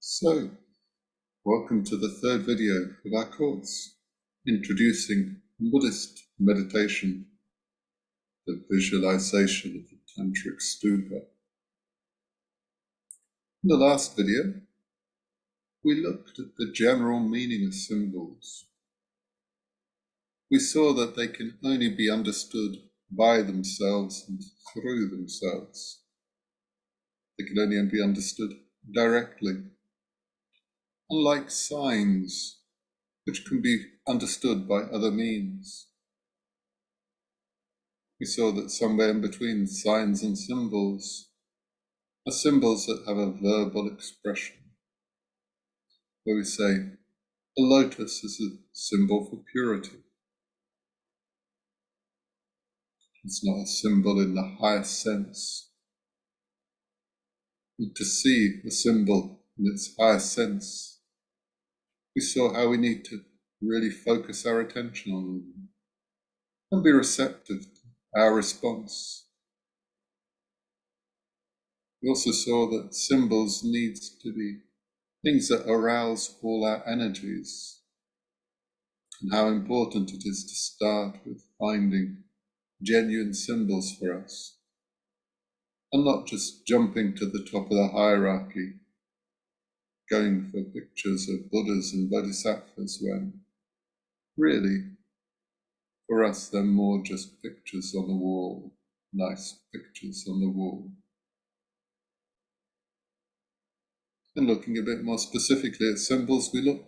So, welcome to the third video of our course, Introducing Buddhist Meditation, the Visualization of the Tantric Stupa. In the last video, we looked at the general meaning of symbols. We saw that they can only be understood by themselves and through themselves. They can only be understood directly. Unlike signs, which can be understood by other means. We saw that somewhere in between signs and symbols are symbols that have a verbal expression, where we say, a lotus is a symbol for purity. It's not a symbol in the highest sense. And to see a symbol in its highest sense, we saw how we need to really focus our attention on them and be receptive to our response. We also saw that symbols need to be things that arouse all our energies, and how important it is to start with finding genuine symbols for us, and not just jumping to the top of the hierarchy, going for pictures of Buddhas and Bodhisattvas when, really, for us they're more just pictures on the wall, nice pictures on the wall. And looking a bit more specifically at symbols, we look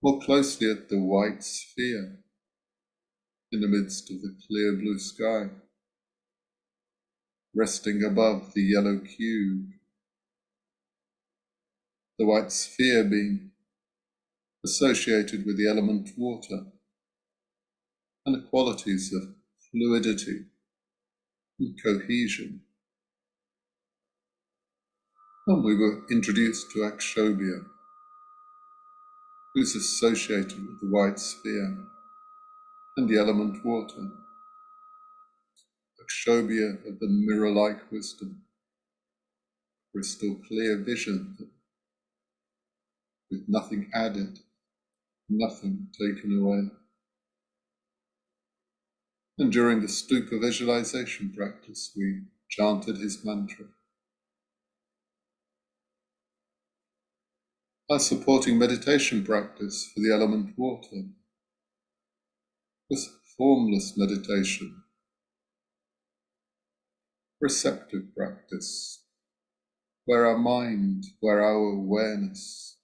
more closely at the white sphere in the midst of the clear blue sky, resting above the yellow cube. The white sphere being associated with the element water and the qualities of fluidity and cohesion. And we were introduced to Akshobhya, who's associated with the white sphere and the element water. Akshobhya of the mirror-like wisdom, crystal clear vision, with nothing added, nothing taken away. And during the Stupa visualization practice, we chanted his mantra. Our supporting meditation practice for the element water was formless meditation, receptive practice, where our mind, where our awareness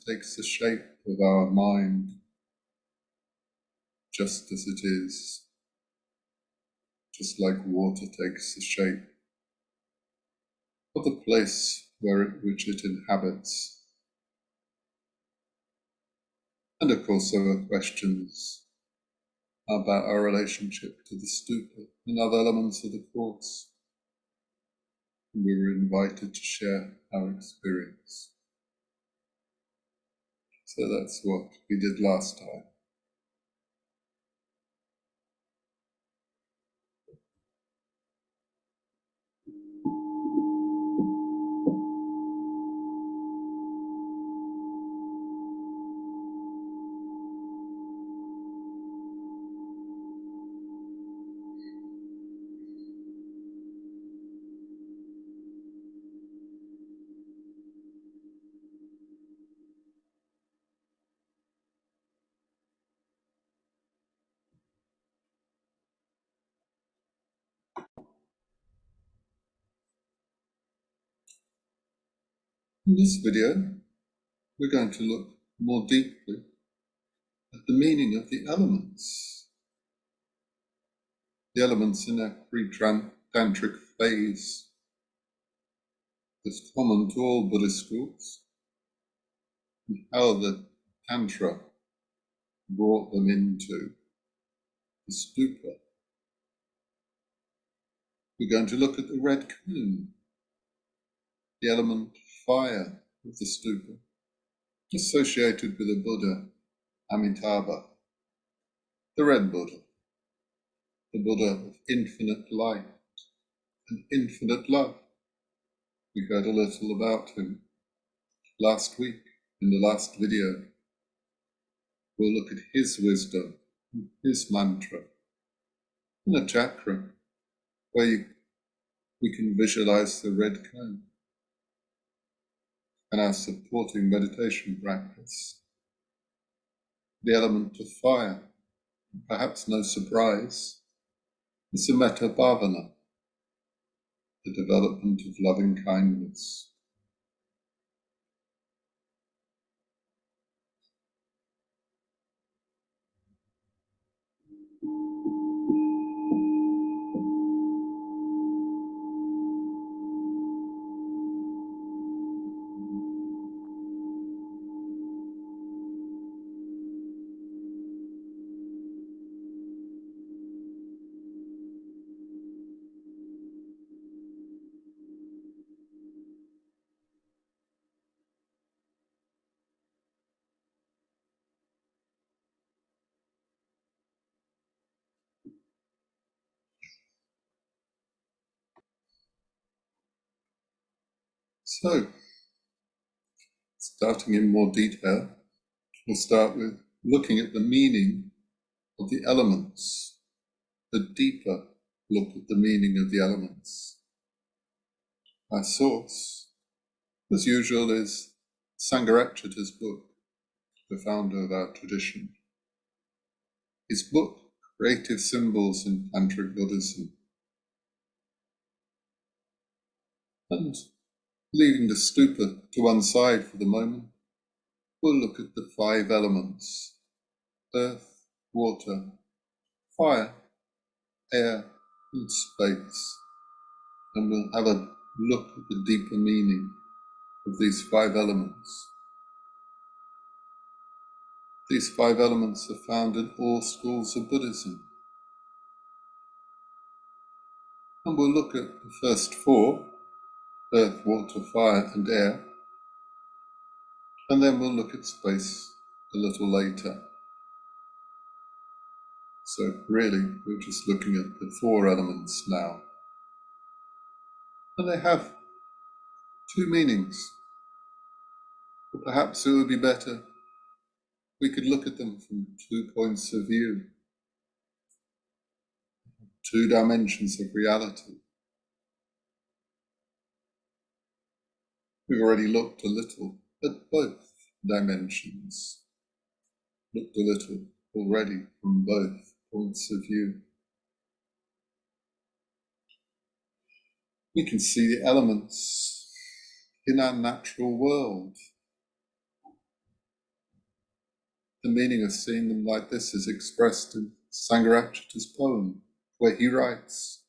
takes the shape of our mind, just as it is, just like water takes the shape of the place which it inhabits. And of course there were questions about our relationship to the stupa and other elements of the course. And we were invited to share our experience. So that's what we did last time. In this video, we're going to look more deeply at the meaning of the elements. The elements in our pre-tantric phase that's common to all Buddhist schools, and how the Tantra brought them into the stupa. We're going to look at the red cone, the element fire of the stupa, associated with the Buddha, Amitabha, the red Buddha, the Buddha of infinite light and infinite love, We heard a little about him last week in the last video. We'll look at his wisdom, his mantra, and a chakra where we can visualize the red cone, and our supporting meditation practice. The element of fire, perhaps no surprise, is the Metta bhavana, the development of loving kindness. So, starting in more detail, we'll start with looking at the meaning of the elements, a deeper look at the meaning of the elements. Our source, as usual, is Sangharakshita's book, the founder of our tradition. His book, Creative Symbols in Tantric Buddhism. And leaving the stupa to one side for the moment, we'll look at the 5 elements: earth, water, fire, air, and space. And we'll have a look at the deeper meaning of these 5 elements. These 5 elements are found in all schools of Buddhism. And we'll look at the first 4, earth, water, fire, and air. And then we'll look at space a little later. So really, we're just looking at the 4 elements now. And they have 2 meanings. But perhaps it would be better we could look at them from 2 points of view, 2 dimensions of reality. We've already looked a little at both dimensions, looked a little already from both points of view. We can see the elements in our natural world. The meaning of seeing them like this is expressed in Sangharakshita's poem, where he writes,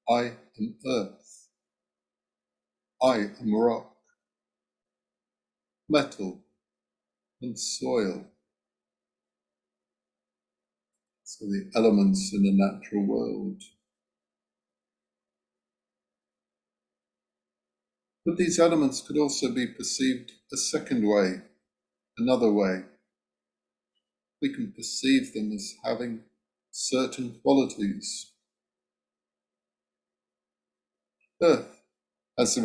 "I am earth, I am rock, metal and soil." So the elements in the natural world. But these elements could also be perceived a second way, another way. We can perceive them as having certain qualities. Earth has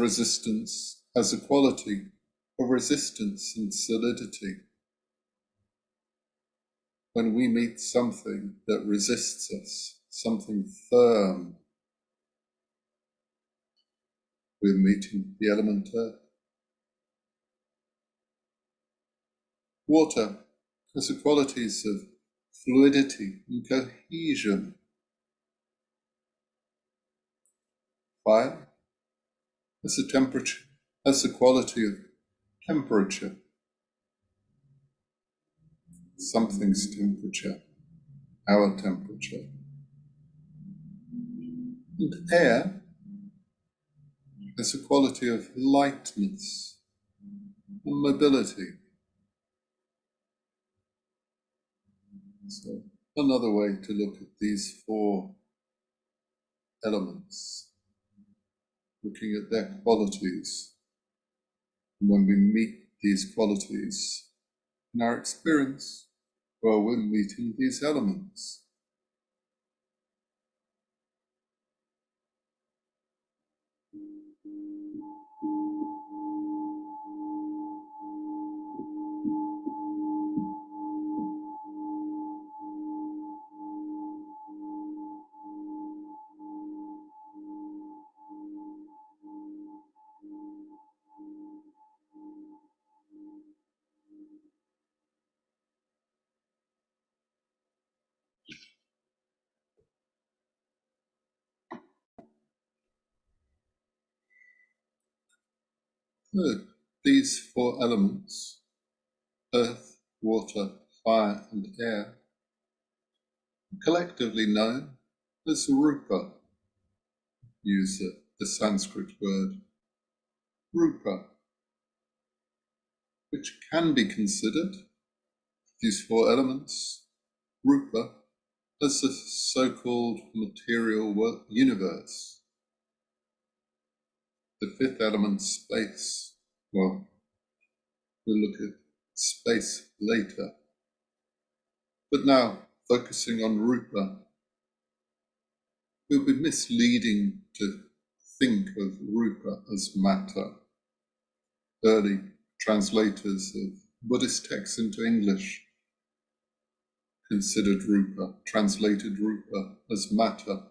a quality of resistance and solidity. When we meet something that resists us, something firm, we're meeting the element earth. Water has the qualities of fluidity and cohesion. Fire has the quality of temperature. Something's temperature, our temperature. And air has the quality of lightness and mobility. So another way to look at these 4 elements, looking at their qualities. And when we meet these qualities in our experience, well, we're meeting these elements. These four elements, earth, water, fire and air, collectively known as rupa. Use the Sanskrit word rupa, which can be considered, these four elements, rupa, as the so-called material universe. The fifth element, space, well, we'll look at space later. But now, focusing on rupa, it will be misleading to think of rupa as matter. Early translators of Buddhist texts into English considered rupa, translated rupa as matter,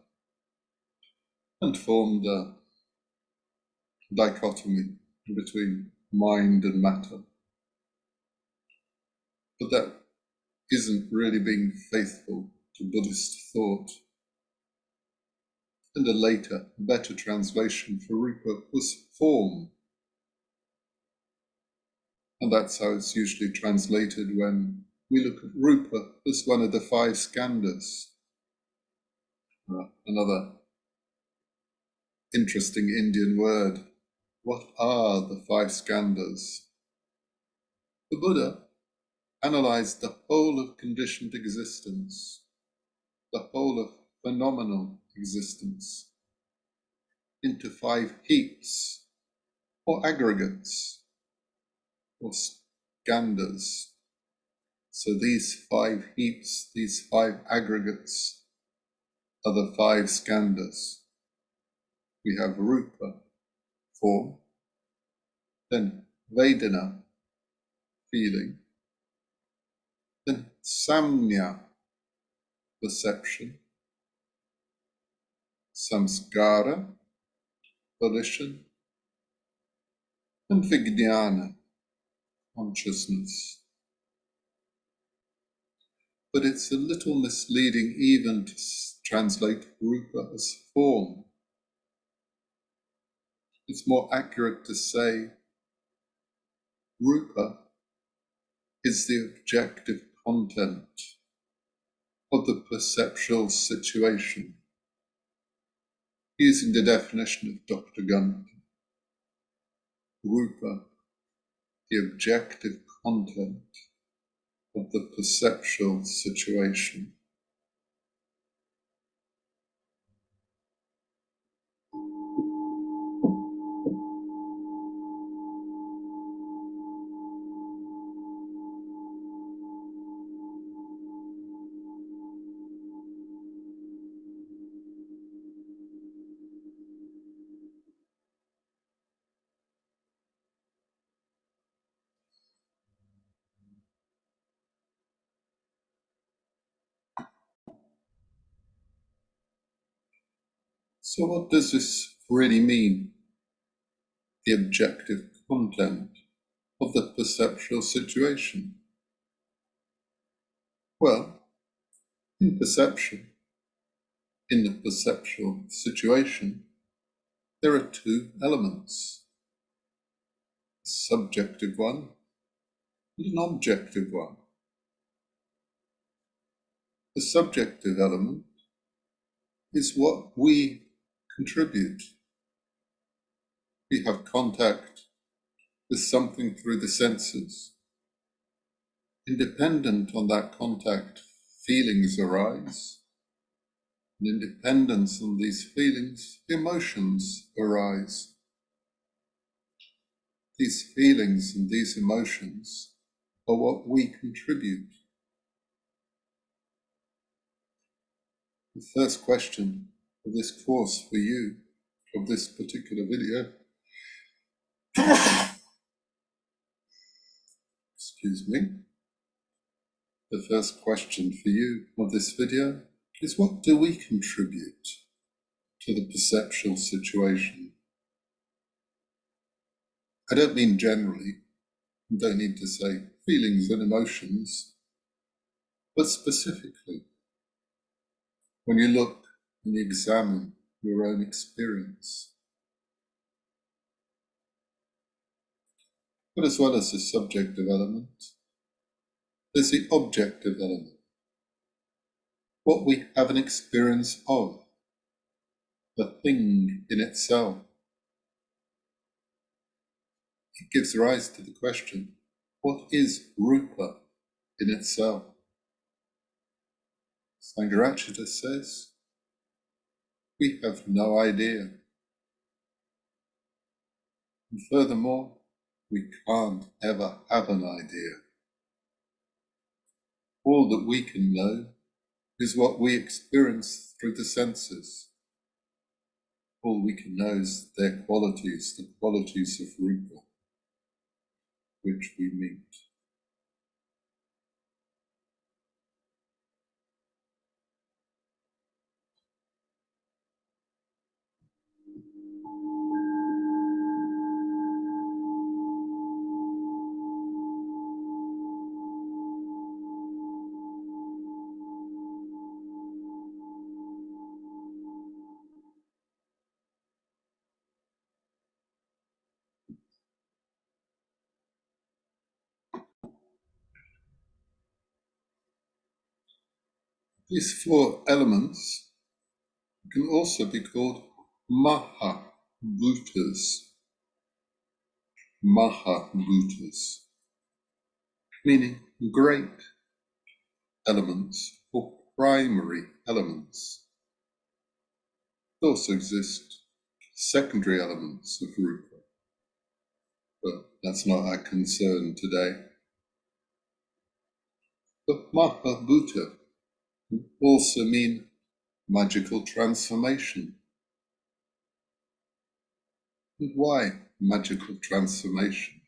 and formed a dichotomy between mind and matter. But that isn't really being faithful to Buddhist thought. And a later, better translation for rupa was form. And that's how it's usually translated when we look at rupa as one of the five skandhas. Another interesting Indian word. What are the five skandhas? The Buddha analyzed the whole of conditioned existence, the whole of phenomenal existence, into five heaps or aggregates or skandhas. So these five heaps, these five aggregates are the five skandhas. We have rupa, form, then vedana, feeling, then samnya, perception, samskara, volition, and vijnana, consciousness. But it's a little misleading even to translate rupa as form. It's more accurate to say rupa is the objective content of the perceptual situation, using the definition of Dr. Gunther. Rupa, the objective content of the perceptual situation. So what does this really mean? The objective content of the perceptual situation? Well, in perception, in the perceptual situation, there are two elements, a subjective one and an objective one. The subjective element is what we contribute. We have contact with something through the senses. Independent on that contact, feelings arise. And independence on these feelings, emotions arise. These feelings and these emotions are what we contribute. The first question of this course for you, of this particular video, excuse me, the first question for you of this video is, what do we contribute to the perceptual situation? I don't mean generally, you don't need to say feelings and emotions, but specifically, when you look and you examine your own experience. But as well as the subjective element, there's the objective element, what we have an experience of, the thing in itself. It gives rise to the question, what is Rupa in itself? Sangharakshita says, we have no idea. And furthermore, we can't ever have an idea. All that we can know is what we experience through the senses. All we can know is their qualities, the qualities of Rupa, which we meet. These four elements can also be called Mahabhutas. Mahabhutas, meaning great elements or primary elements. There also exist secondary elements of Rupa, but that's not our concern today. But Mahabhuta can also mean magical transformation. And why magical transformation?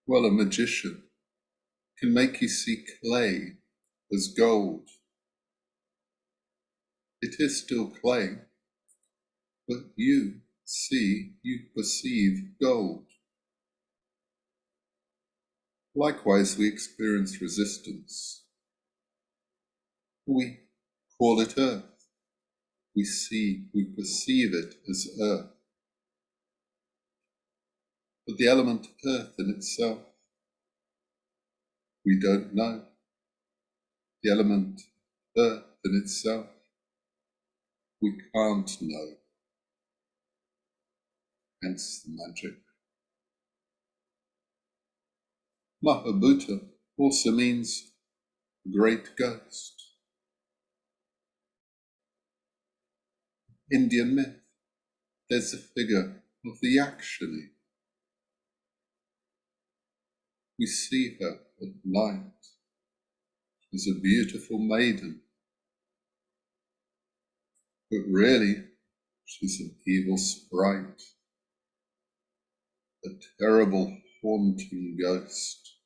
Well, a magician can make you see clay as gold. It is still clay, but you perceive gold. Likewise, we experience resistance. We call it earth. We perceive it as earth. But the element earth in itself, we don't know. The element earth in itself, we can't know. Hence the magic. Mahabhuta also means great ghost. Indian myth, there's a figure of the Yakshani. We see her at night as a beautiful maiden, but really she's an evil sprite, a terrible haunting ghost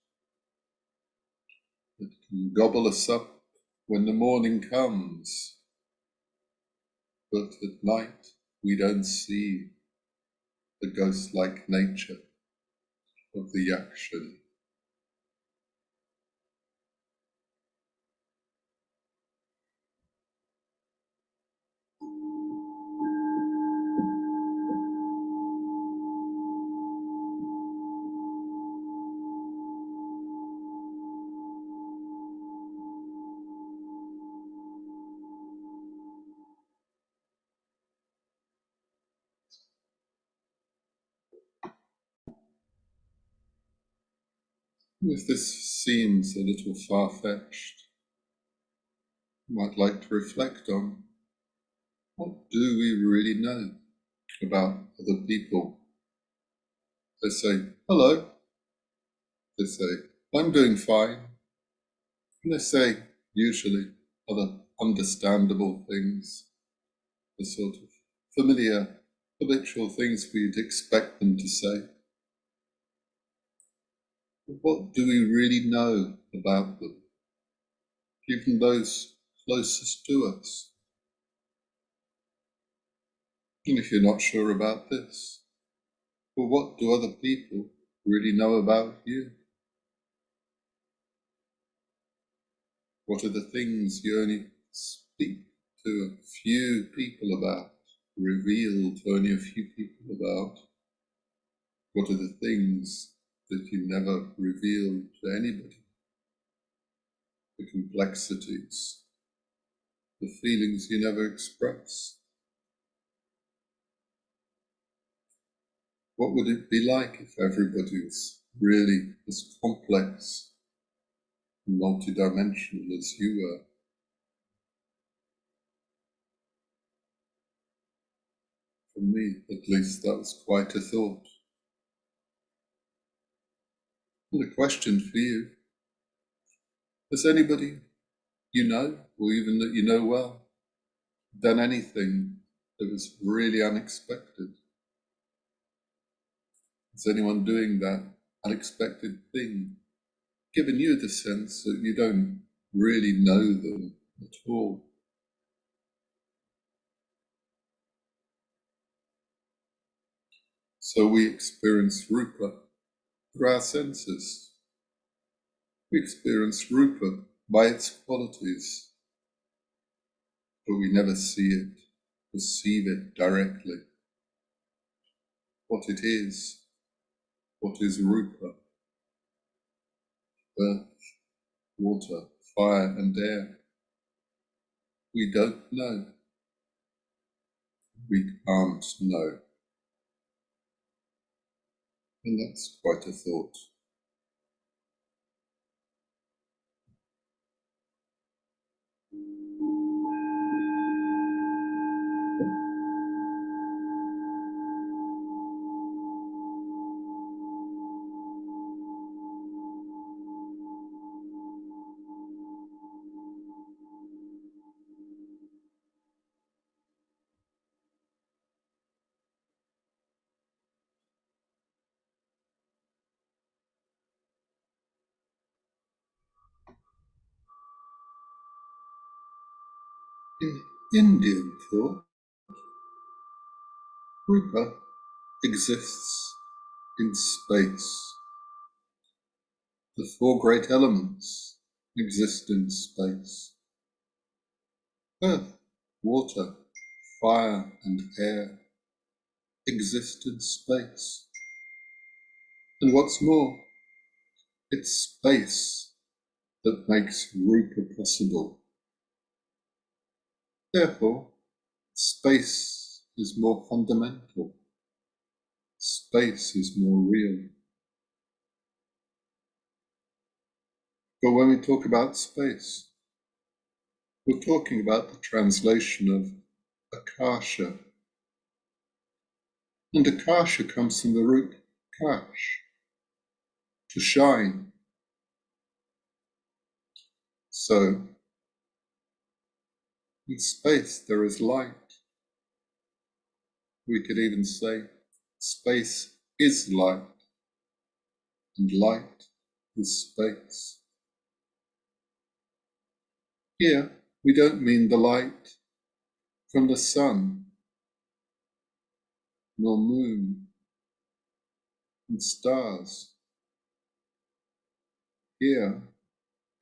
that can gobble us up when the morning comes, but at night we don't see the ghost-like nature of the Yakshani. If this seems a little far-fetched, you might like to reflect on, what do we really know about other people? They say, hello. They say, I'm doing fine. And they say, usually, other understandable things, the sort of familiar, habitual things we'd expect them to say. But what do we really know about them, even those closest to us? And if you're not sure about this, well, what do other people really know about you? What are the things you only speak to a few people about, reveal to only a few people about? What are the things that you never reveal to anybody? The complexities, the feelings you never express. What would it be like if everybody was really as complex and multidimensional as you were? For me, at least, that was quite a thought. And a question for you. Has anybody you know, or even that you know well, done anything that was really unexpected? Is anyone doing that unexpected thing, giving you the sense that you don't really know them at all? So we experience Rupa through our senses. We experience Rupa by its qualities, but we never see it, perceive it directly. What it is, what is Rupa? Earth, water, fire and air. We don't know. We can't know. And that's quite a thought. In Indian thought, Rupa exists in space. The four great elements exist in space. Earth, water, fire and air exist in space. And what's more, it's space that makes Rupa possible. Therefore, space is more fundamental. Space is more real. But when we talk about space, we're talking about the translation of akasha. And akasha comes from the root kash, to shine. So, in space there is light. We could even say space is light, and light is space. Here, we don't mean the light from the sun, nor moon, and stars. Here,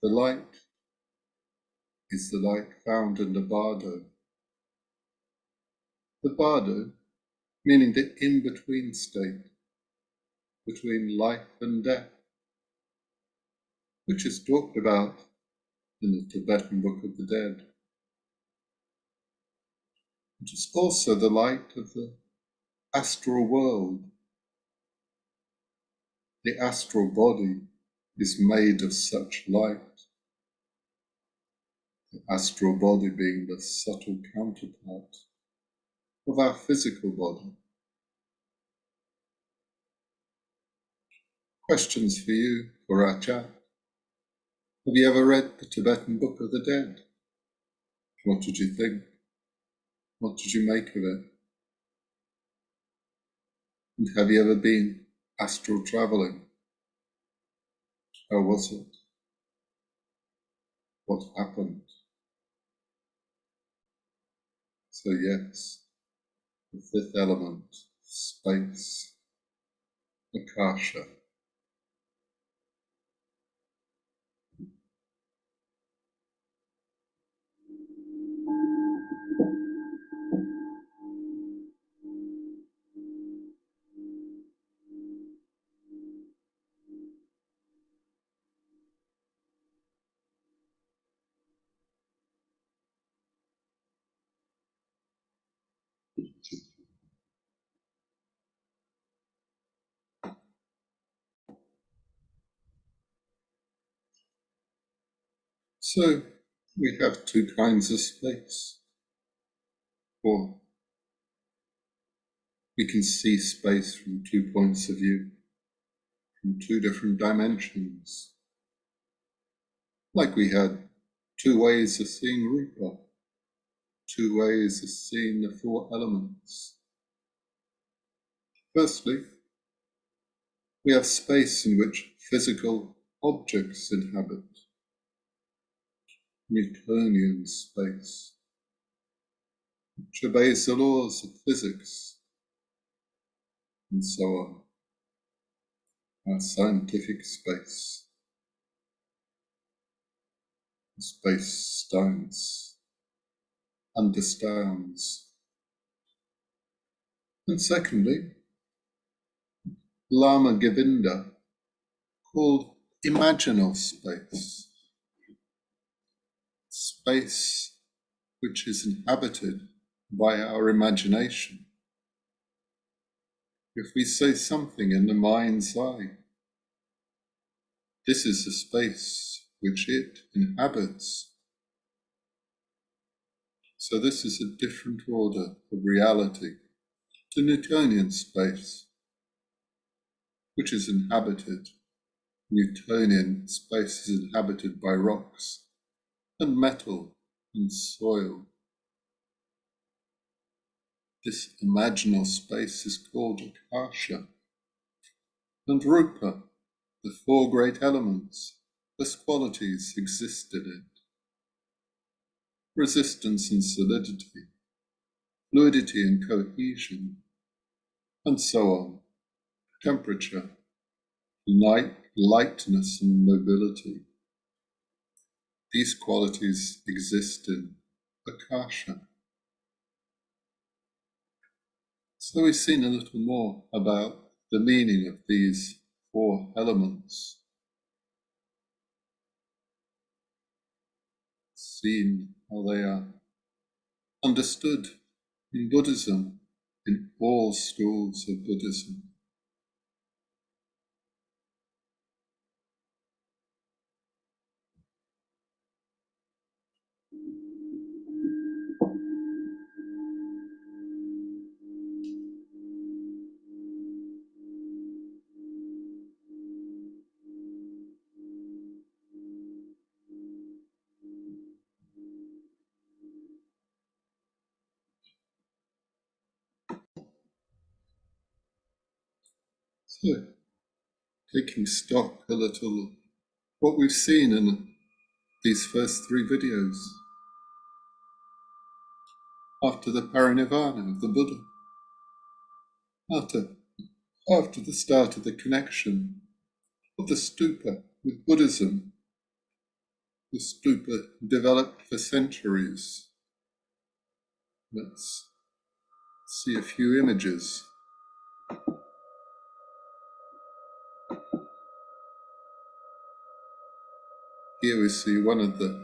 the light is the light found in the bardo. The bardo, meaning the in-between state, between life and death, which is talked about in the Tibetan Book of the Dead, which is also the light of the astral world. The astral body is made of such light, the astral body being the subtle counterpart of our physical body. Questions for you for our chat. Have you ever read the Tibetan Book of the Dead? What did you think? What did you make of it? And have you ever been astral travelling? How was it? What happened? So yes, the fifth element, space, akasha. So we have two kinds of space, or we can see space from 2 points of view, from 2 different dimensions. Like we had 2 ways of seeing Rupa, 2 ways of seeing the 4 elements. Firstly, we have space in which physical objects inhabit, Newtonian space, which obeys the laws of physics, and so on. Our scientific space, space science understands. And secondly, Lama Govinda called imaginal space, space which is inhabited by our imagination. If we say something in the mind's eye, this is the space which it inhabits. So this is a different order of reality to Newtonian space, which is inhabited. Newtonian space is inhabited by rocks and metal and soil. This imaginal space is called Akasha, and Rupa, the 4 great elements, as qualities exist in it. Resistance and solidity, fluidity and cohesion, and so on. Temperature, light, lightness and mobility. These qualities exist in Akasha. So we've seen a little more about the meaning of these 4 elements. Seen how they are understood in Buddhism, in all schools of Buddhism. So, taking stock a little of what we've seen in these first 3 videos, after the parinirvana of the Buddha, after the start of the connection of the stupa with Buddhism, the stupa developed for centuries. Let's see a few images. Here we see one of the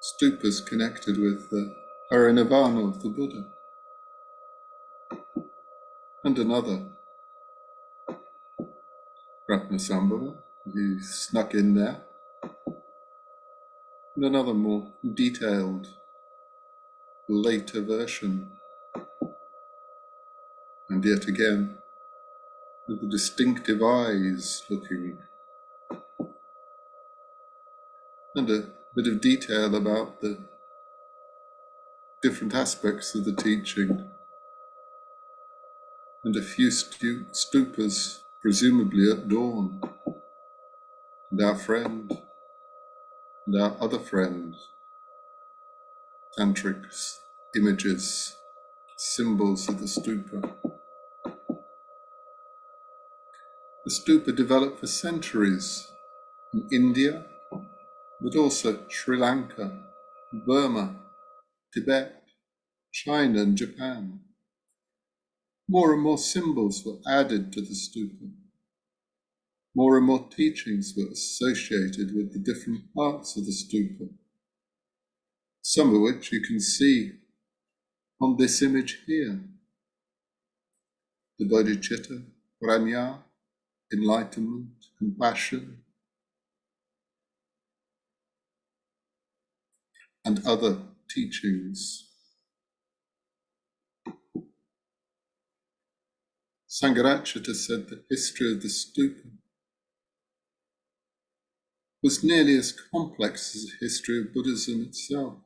stupas connected with the parinirvana of the Buddha, and another, Triratna, who snuck in there, and another more detailed, later version, and yet again, with the distinctive eyes looking, and a bit of detail about the different aspects of the teaching, and a few stupas, presumably at dawn, and our friend, and our other friend, tantric images, symbols of the stupa. The stupa developed for centuries in India, but also Sri Lanka, Burma, Tibet, China and Japan. More and more symbols were added to the stupa. More and more teachings were associated with the different parts of the stupa, some of which you can see on this image here, the bodhicitta, prajna, enlightenment, compassion, and other teachings. Sangharakshita said the history of the stupa was nearly as complex as the history of Buddhism itself.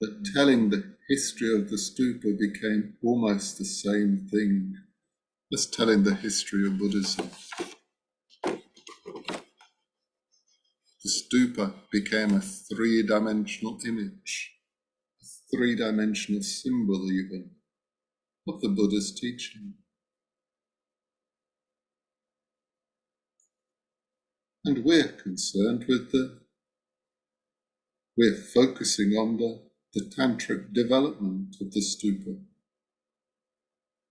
That telling the history of the stupa became almost the same thing as telling the history of Buddhism. The stupa became a three-dimensional image, a three-dimensional symbol even, of the Buddha's teaching. And we're concerned with we're focusing on the tantric development of the stupa.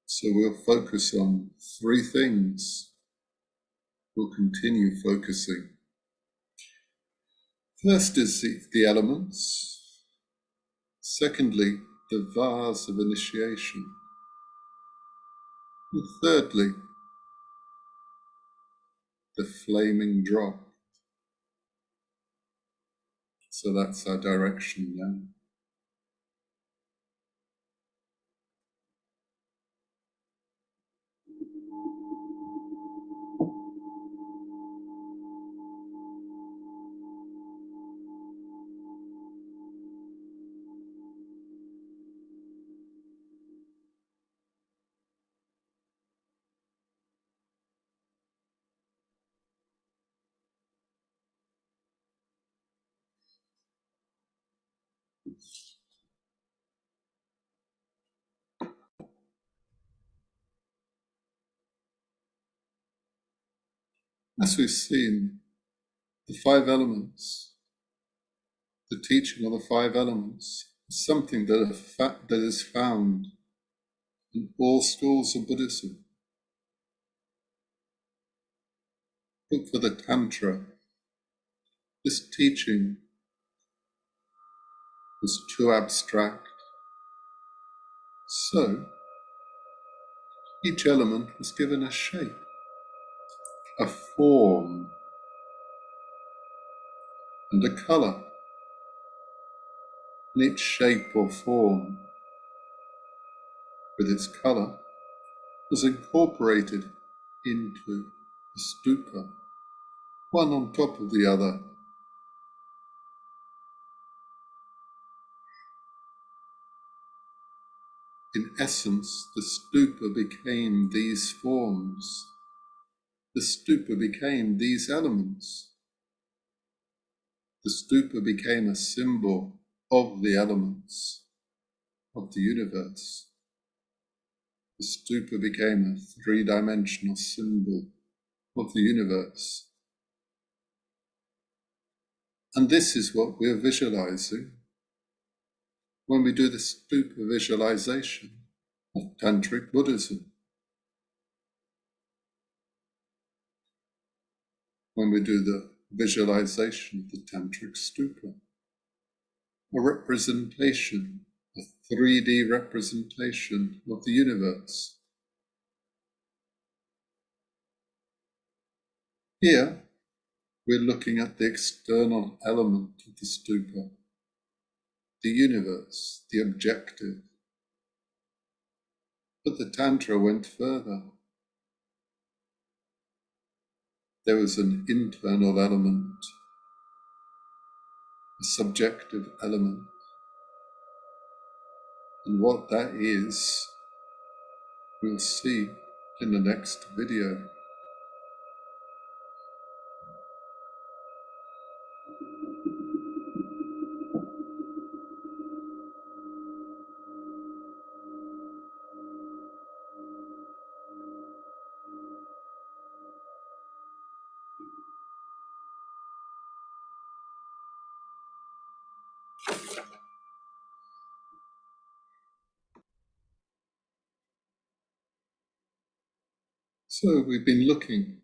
So we'll focus on three things. We'll continue focusing. First is the elements. Secondly, the vase of initiation. And thirdly, the flaming drop. So that's our direction now. As we've seen, the five elements, the teaching of the five elements, is something that is found in all schools of Buddhism. But for the Tantra, this teaching was too abstract. So, each element was given a shape, a form, and a colour. And each shape or form, with its colour, was incorporated into the stupa, one on top of the other. In essence, the stupa became these forms. The stupa became these elements. The stupa became a symbol of the elements of the universe. The stupa became a three-dimensional symbol of the universe. And this is what we're visualizing when we do the stupa visualization of Tantric Buddhism. When we do the visualization of the Tantric Stupa, a representation, a 3D representation of the universe. Here, we're looking at the external element of the stupa, the universe, the objective. But the Tantra went further. There was an internal element, a subjective element. And what that is, we'll see in the next video. So we've been looking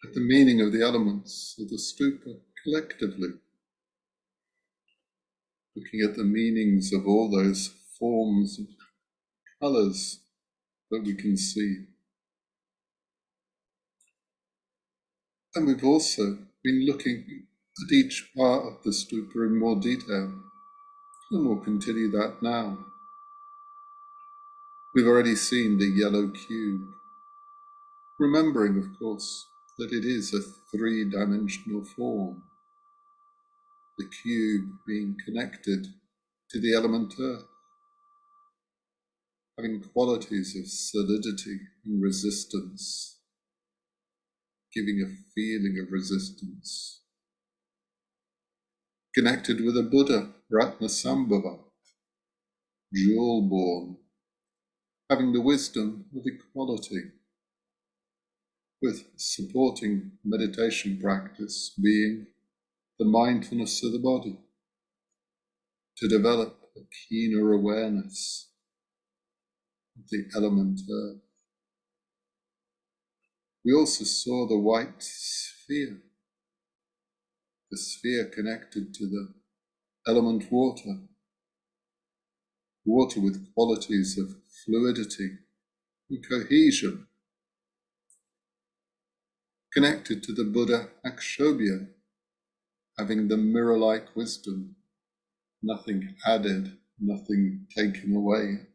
at the meaning of the elements of the stupa collectively. looking at the meanings of all those forms and colours that we can see. And we've also been looking at each part of the stupa in more detail, and we'll continue that now. We've already seen the yellow cube, remembering, of course, that it is a three-dimensional form, the cube being connected to the element earth, having qualities of solidity and resistance, giving a feeling of resistance. Connected with a Buddha, Ratna jewel-born, having the wisdom of equality, with supporting meditation practice being the mindfulness of the body, to develop a keener awareness of the element earth. We also saw the white sphere, the sphere connected to the element water, water with qualities of fluidity and cohesion, connected to the Buddha Akshobhya, having the mirror-like wisdom, nothing added, nothing taken away,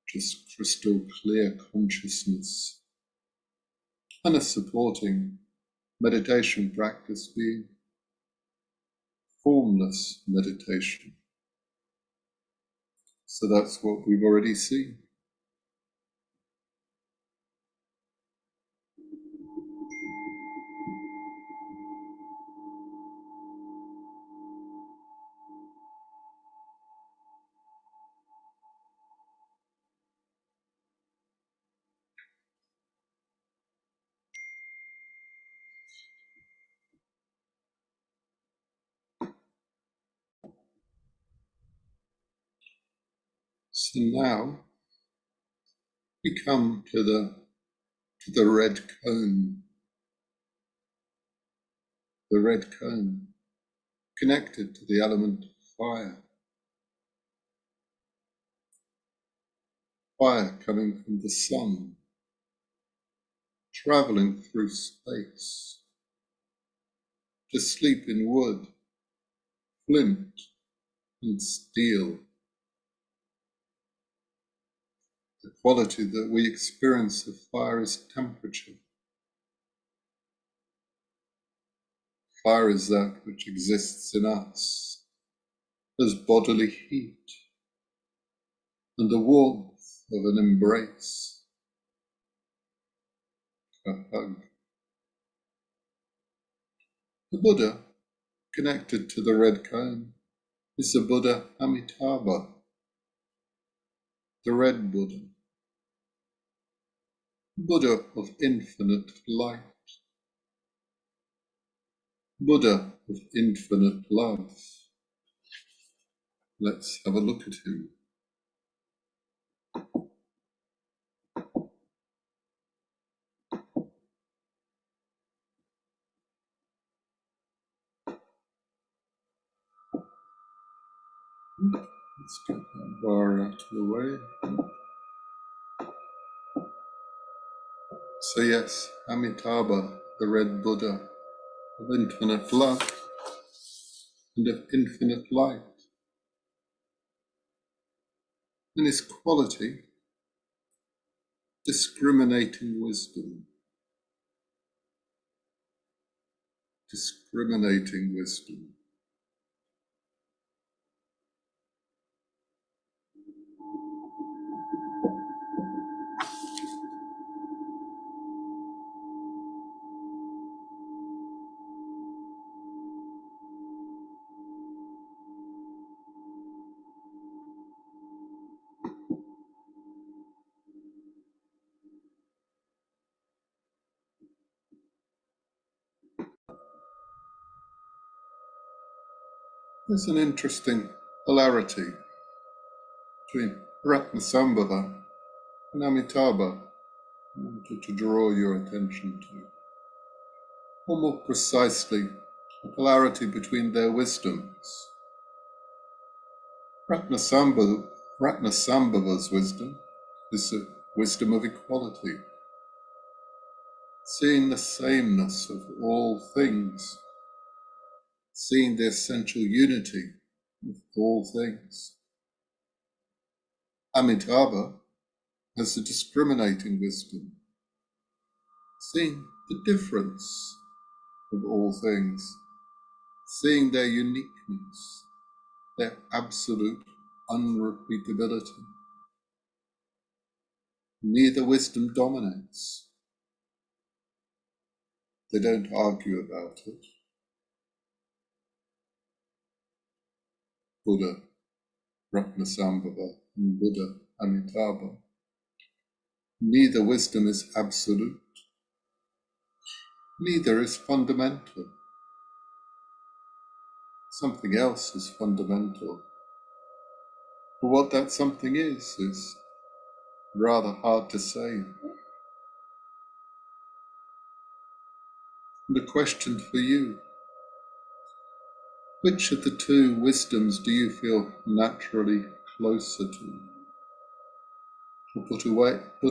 just crystal clear consciousness, and a supporting meditation practice being formless meditation. So that's what we've already seen. So now we come to the red cone. The red cone connected to the element fire. Fire coming from the sun, travelling through space, to sleep in wood, flint and steel. The quality that we experience of fire is temperature. Fire is that which exists in us as bodily heat and the warmth of an embrace, a hug. The Buddha, connected to the red cone, is the Buddha Amitabha, the red Buddha, Buddha of infinite light, Buddha of infinite love. Let's have a look at him. Let's get that bar out of the way. So yes, Amitabha, the red Buddha of infinite love and of infinite light. And his quality, discriminating wisdom. Discriminating wisdom. There's an interesting polarity between Ratna and Amitabha I wanted to draw your attention to, or more precisely, the polarity between their wisdoms. Ratnasambhava's wisdom is the wisdom of equality, seeing the sameness of all things, seeing the essential unity of all things. Amitabha has a discriminating wisdom, seeing the difference of all things, seeing their uniqueness, their absolute unrepeatability. Neither wisdom dominates. They don't argue about it. Buddha, Ratnasambhava, and Buddha, Amitabha. Neither wisdom is absolute. Neither is fundamental. Something else is fundamental. But what that something is rather hard to say. And a question for you: which of the two wisdoms do you feel naturally closer to? Or put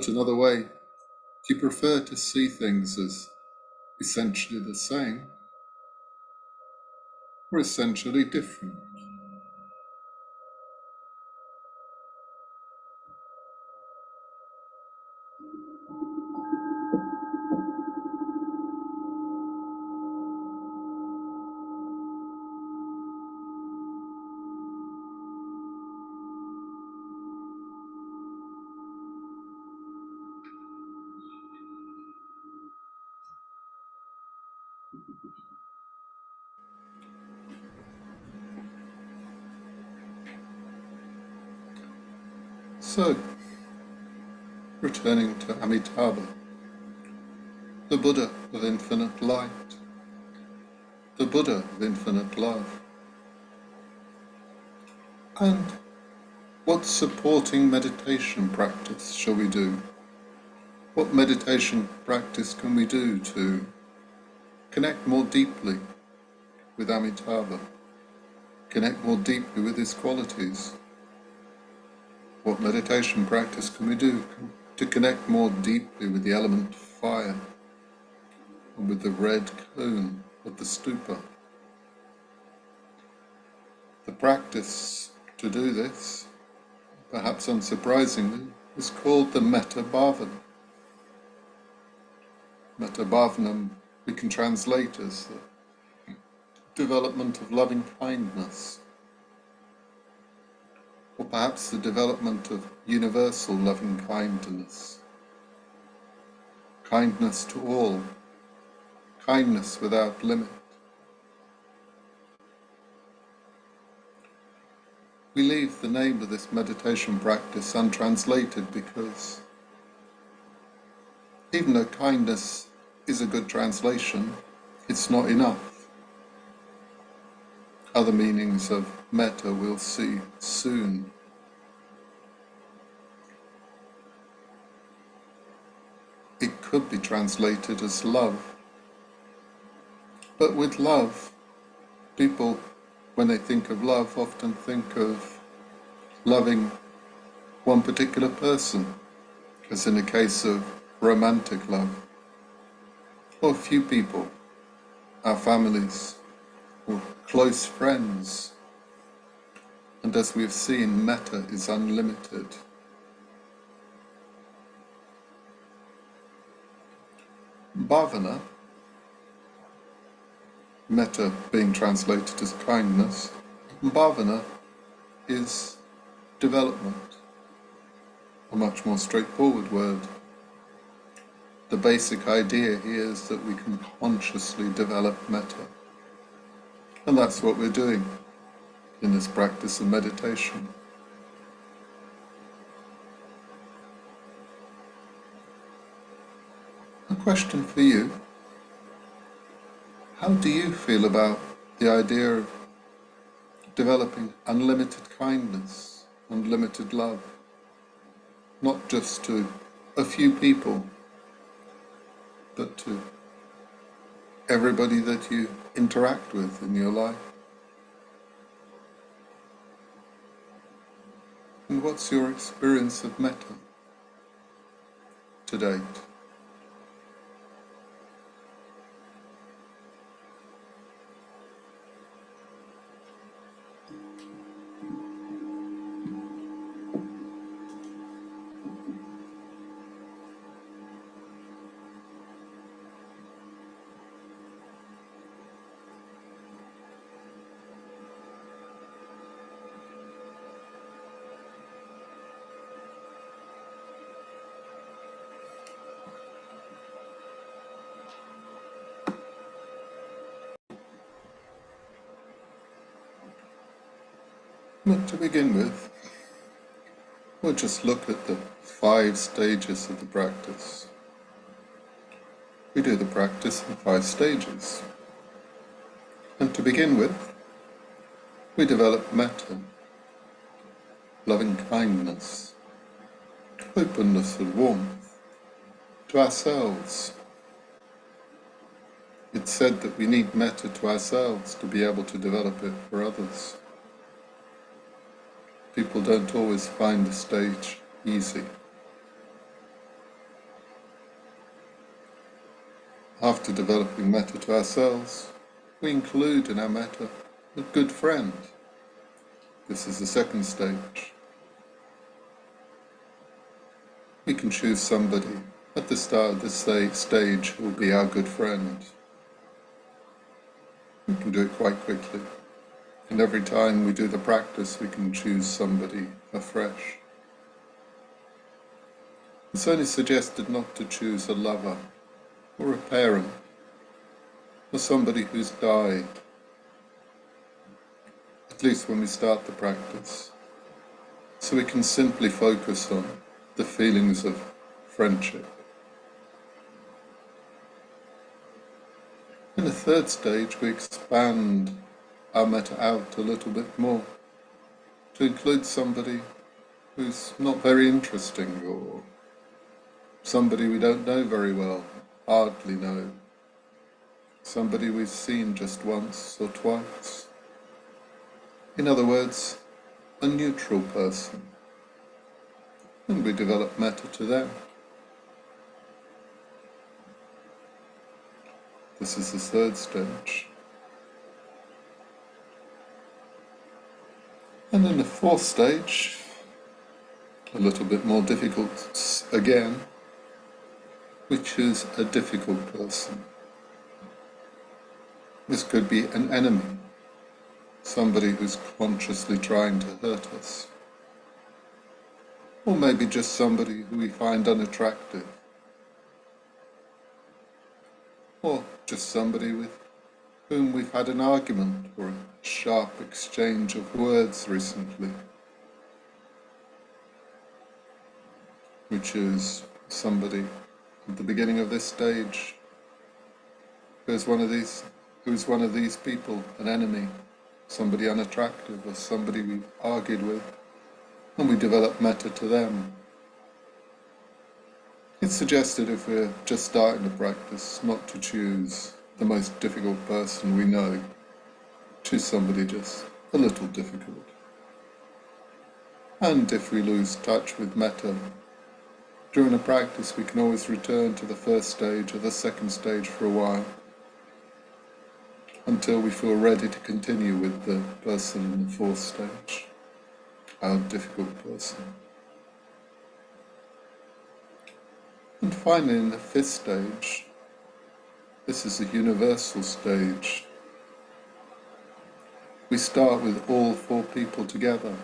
another way, do you prefer to see things as essentially the same or essentially different? So, returning to Amitabha, the Buddha of infinite light, the Buddha of infinite love. And what supporting meditation practice shall we do? What meditation practice can we do to connect more deeply with Amitabha, connect more deeply with his qualities? What meditation practice can we do to connect more deeply with the element fire and with the red cone of the stupa? The practice to do this, perhaps unsurprisingly, is called the Metta bhavana. Metta bhavana we can translate as the development of loving kindness, or perhaps the development of universal loving kindness. Kindness to all, kindness without limit. We leave the name of this meditation practice untranslated because even though kindness is a good translation, it's not enough. Other meanings of metta we'll see soon. It could be translated as love. But with love, people, when they think of love, often think of loving one particular person, as in a case of romantic love, or a few people, our families, or close friends. And as we've seen, metta is unlimited. Bhavana, metta being translated as kindness, bhavana is development, a much more straightforward word. The basic idea here is that we can consciously develop metta. And that's what we're doing in this practice of meditation. A question for you: how do you feel about the idea of developing unlimited kindness, unlimited love, not just to a few people, but to everybody that you interact with in your life? what's your experience of metta to date? But to begin with, we'll just look at the 5 stages of the practice. We do the practice in 5 stages. And to begin with, we develop metta, loving kindness, openness and warmth to ourselves. It's said that we need metta to ourselves to be able to develop it for others. People don't always find the stage easy. After developing metta to ourselves, we include in our metta a good friend. This is the 2nd stage. We can choose somebody at the start of this stage who will be our good friend. We can do it quite quickly. And every time we do the practice, we can choose somebody afresh. It's only suggested not to choose a lover, or a parent, or somebody who's died, at least when we start the practice, so we can simply focus on the feelings of friendship. In the 3rd stage, we expand our metta out a little bit more, to include somebody who's not very interesting, or somebody we don't know very well, hardly know, somebody we've seen just once or twice. In other words, a neutral person. And we develop metta to them. This is the 3rd stage. And in the 4th stage, a little bit more difficult again, we choose a difficult person. This could be an enemy, somebody who's consciously trying to hurt us, or maybe just somebody who we find unattractive, or just somebody with whom we've had an argument or a sharp exchange of words recently. We choose somebody at the beginning of this stage who's one of these people, an enemy, somebody unattractive, or somebody we've argued with, and we develop metta to them. It's suggested, if we're just starting the practice, not to choose the most difficult person we know. Choose somebody just a little difficult. And if we lose touch with metta, during a practice we can always return to the 1st stage or the 2nd stage for a while, until we feel ready to continue with the person in the 4th stage, our difficult person. And finally, in the 5th stage, this is a universal stage. We start with all 4 people together.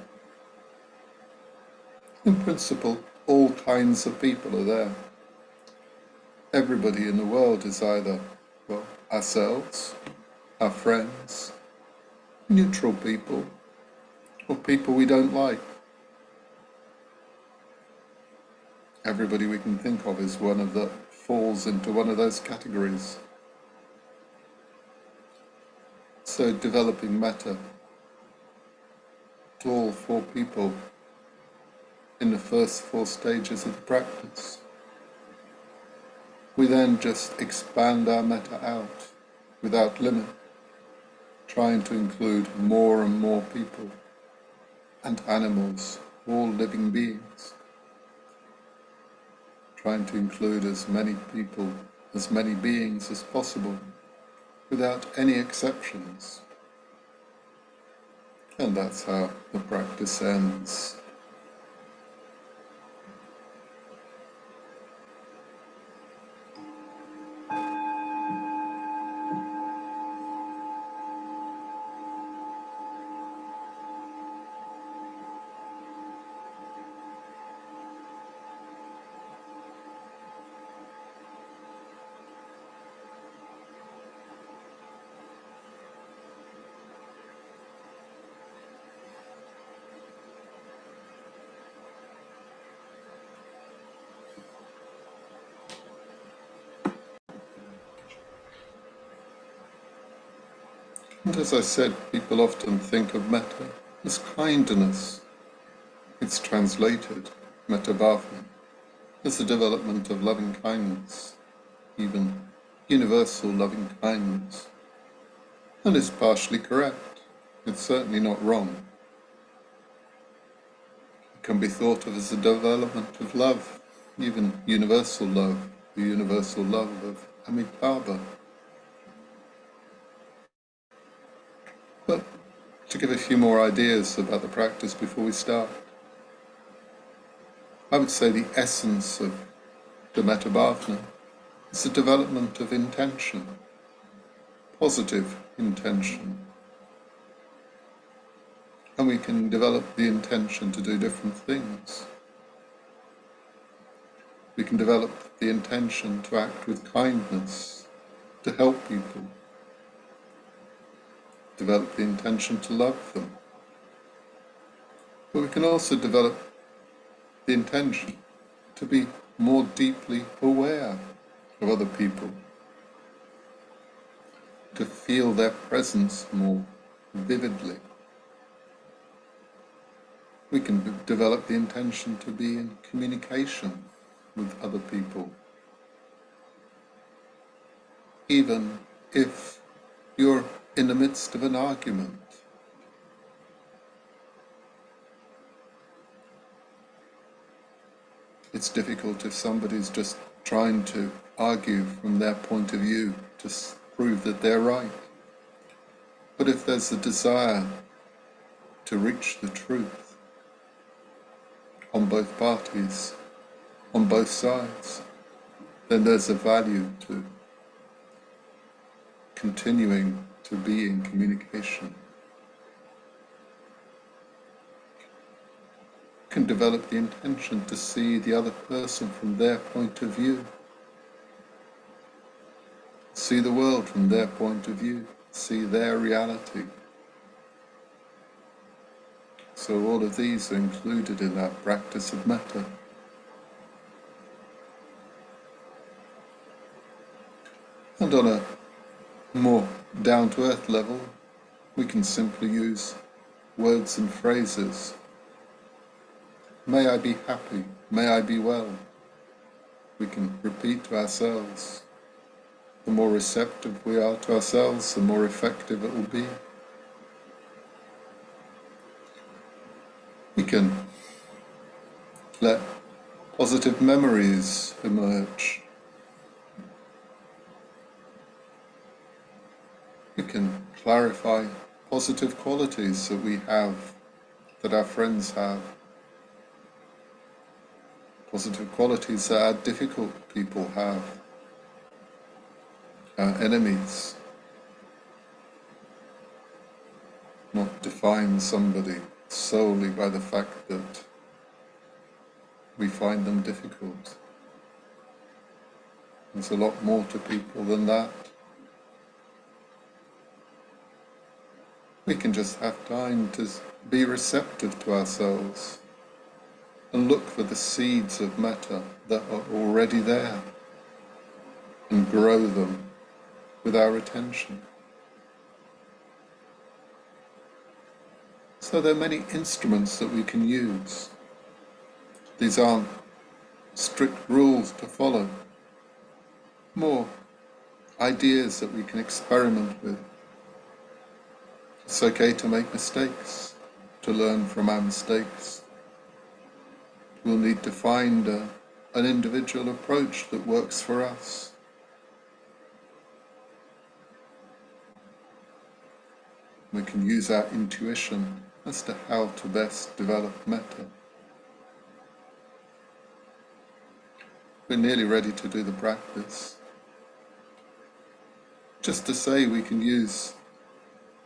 In principle, all kinds of people are there. Everybody in the world is either, well, ourselves, our friends, neutral people, or people we don't like. Everybody we can think of is falls into one of those categories. So developing metta to all 4 people in the first 4 stages of the practice. We then just expand our metta out without limit, trying to include more and more people and animals, all living beings, trying to include as many people, as many beings as possible, without any exceptions. And that's how the practice ends. And as I said, people often think of metta as kindness. It's translated, metta bhavana, as the development of loving kindness, even universal loving kindness. And it's partially correct. It's certainly not wrong. It can be thought of as a development of love, even universal love, the universal love of Amitabha. But to give a few more ideas about the practice before we start, I would say the essence of the metta bhavana is the development of intention, positive intention. And we can develop the intention to do different things. We can develop the intention to act with kindness, to help people. Develop the intention to love them. But we can also develop the intention to be more deeply aware of other people, to feel their presence more vividly. We can develop the intention to be in communication with other people, even if you're in the midst of an argument. It's difficult if somebody's just trying to argue from their point of view to prove that they're right. But if there's a desire to reach the truth on both parties, on both sides, then there's a value to continuing to be in communication. Can develop the intention to see the other person from their point of view, see the world from their point of view, see their reality. So all of these are included in that practice of metta. And on a more down-to-earth level, we can simply use words and phrases. May I be happy, may I be well. We can repeat to ourselves. The more receptive we are to ourselves, the more effective it will be. We can let positive memories emerge. We can clarify positive qualities that we have, that our friends have. Positive qualities that our difficult people have, our enemies. Not define somebody solely by the fact that we find them difficult. There's a lot more to people than that. We can just have time to be receptive to ourselves and look for the seeds of metta that are already there and grow them with our attention. So there are many instruments that we can use. These aren't strict rules to follow, more ideas that we can experiment with. It's okay to make mistakes, to learn from our mistakes. we'll need to find an individual approach that works for us. We can use our intuition as to how to best develop metta. We're nearly ready to do the practice. Just to say, we can use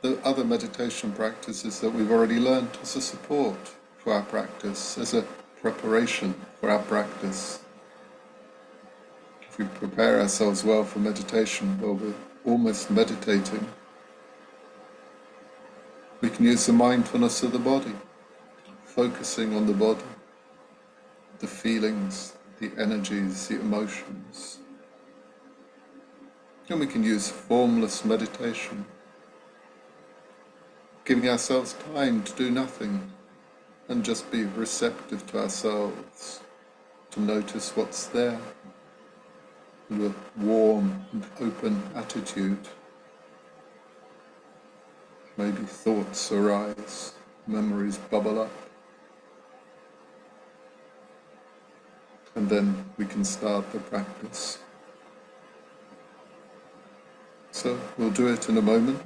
the other meditation practices that we've already learned as a support for our practice, as a preparation for our practice. If we prepare ourselves well for meditation while we're almost meditating, we can use the mindfulness of the body, focusing on the body, the feelings, the energies, the emotions. And we can use formless meditation, giving ourselves time to do nothing and just be receptive to ourselves, to notice what's there, with a warm and open attitude. Maybe thoughts arise, memories bubble up, and then we can start the practice. So we'll do it in a moment.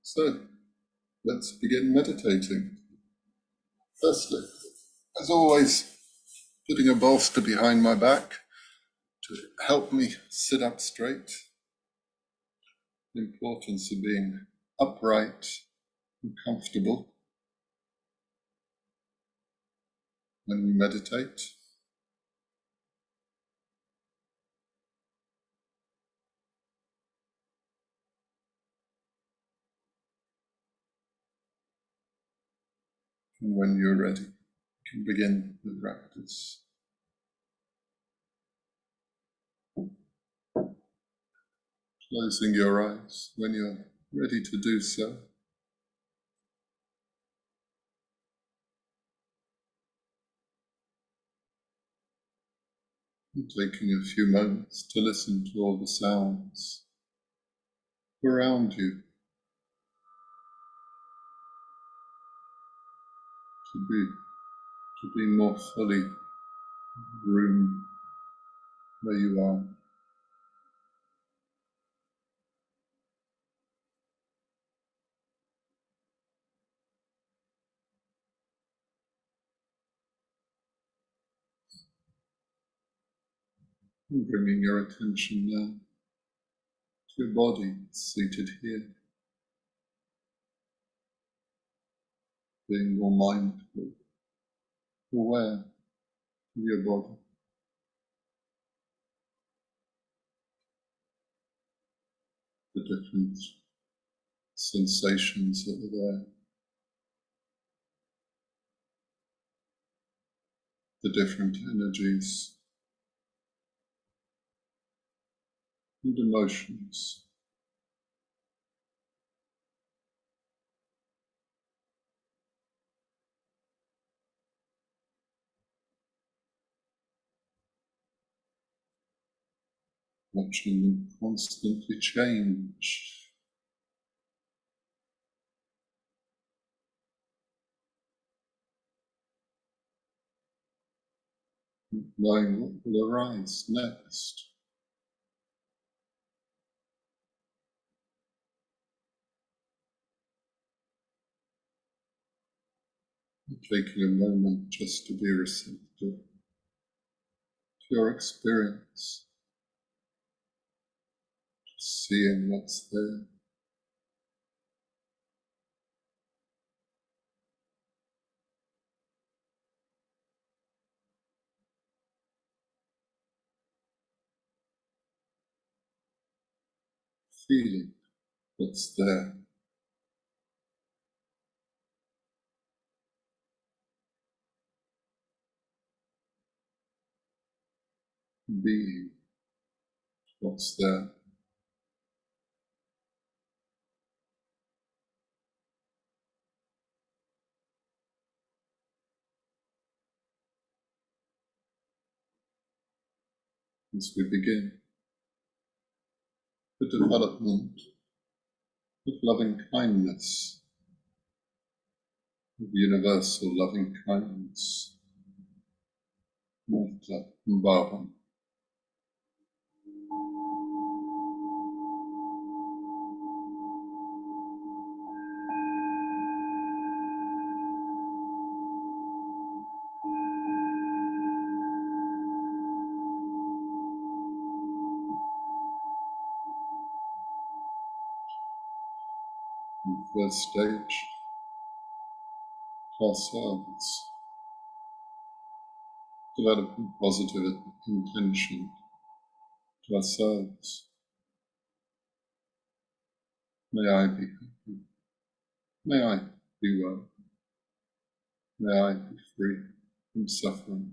So let's begin meditating. Firstly, as always, putting a bolster behind my back to help me sit up straight. The importance of being upright and comfortable when we meditate. And when you're ready, you can begin the practice. Closing your eyes when you're ready to do so. And taking a few moments to listen to all the sounds around you, to be more fully in the room where you are. And bringing your attention now to your body seated here, being more mindful, aware of your body, the different sensations that are there, the different energies and emotions. Watching them constantly change, knowing what will arise next. And taking a moment just to be receptive to your experience, just seeing what's there. Feeling what's there. being, what's there. As we begin the development of loving kindness, of universal loving kindness, Metta and bhavana. In the first stage, to ourselves, developing positive intention to ourselves. May I be happy. May I be well. May I be free from suffering.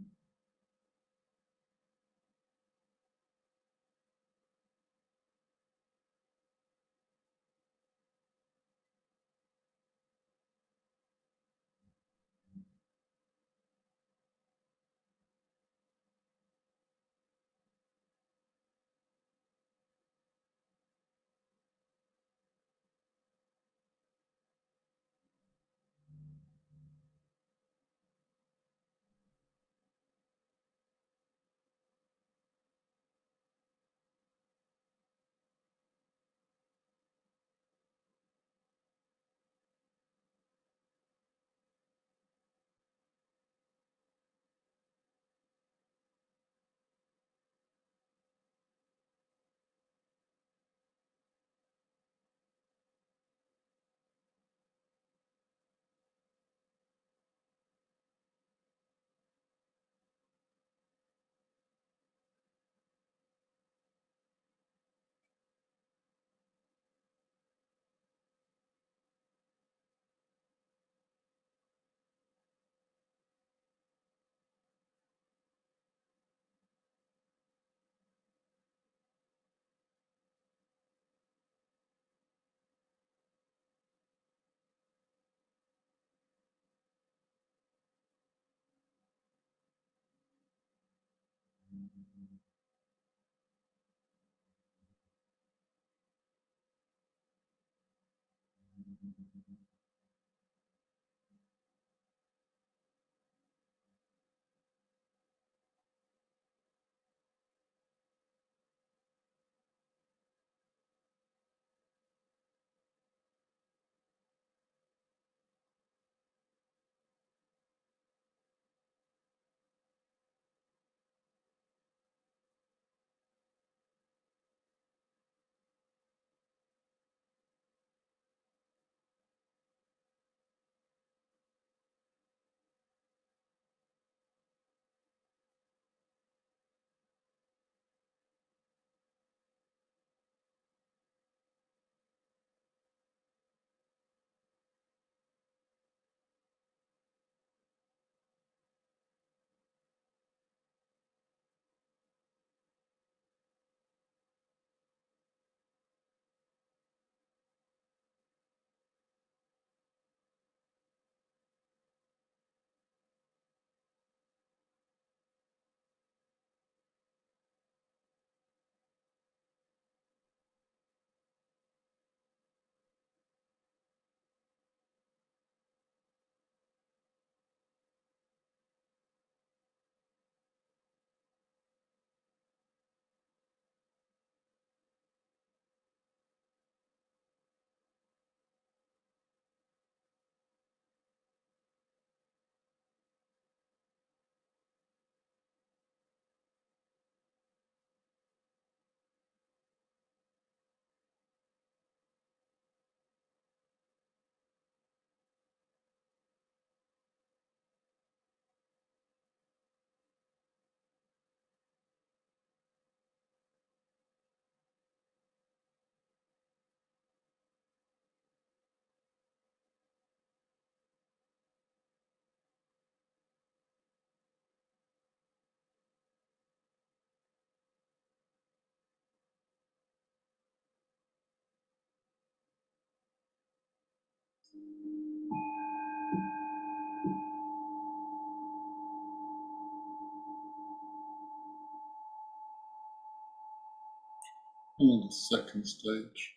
And the second stage,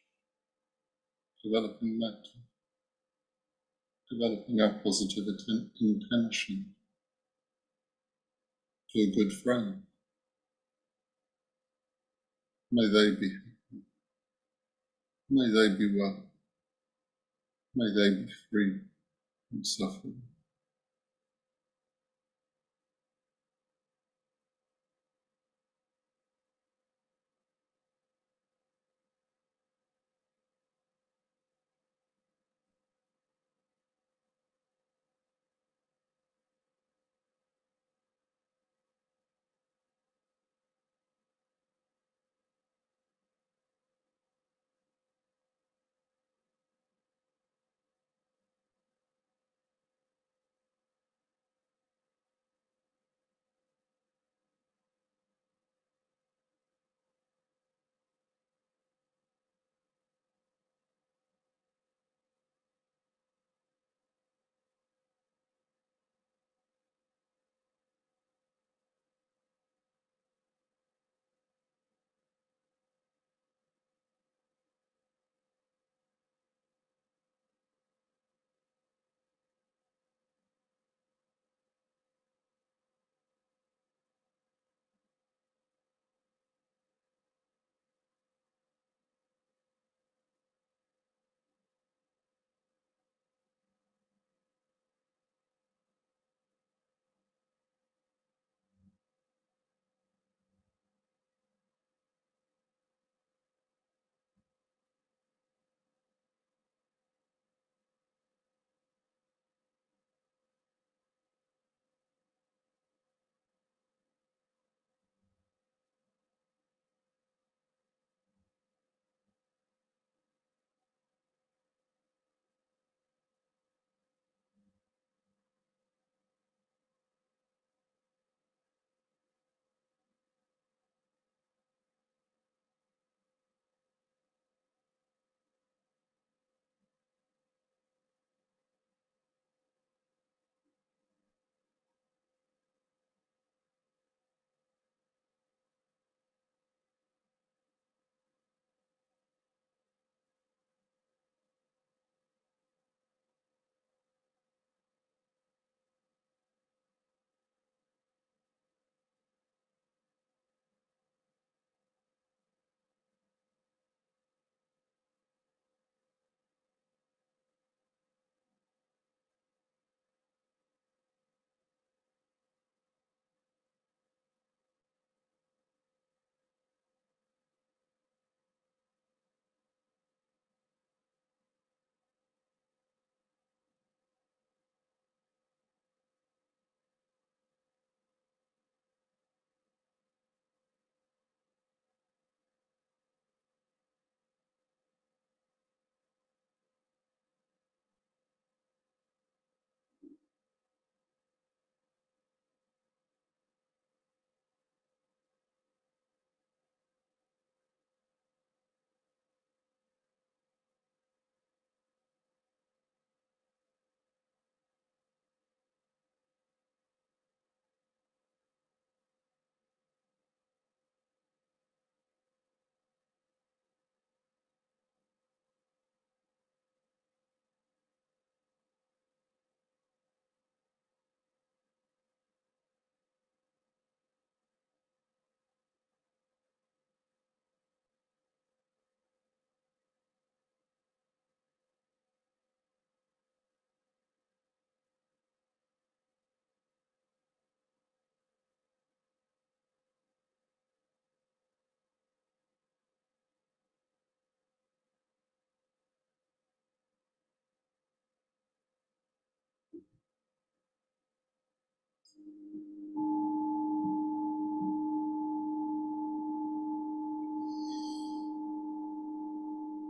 developing metta, developing our positive intention to a good friend. May they be happy, may they be well, may they be free from suffering.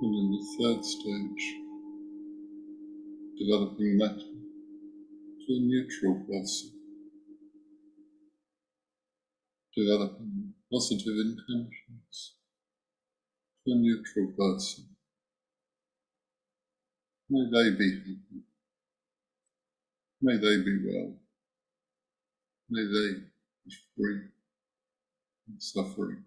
And in the third stage, developing metta to a neutral person, developing positive intentions to a neutral person, May they be happy. May they be well. May they be free from suffering.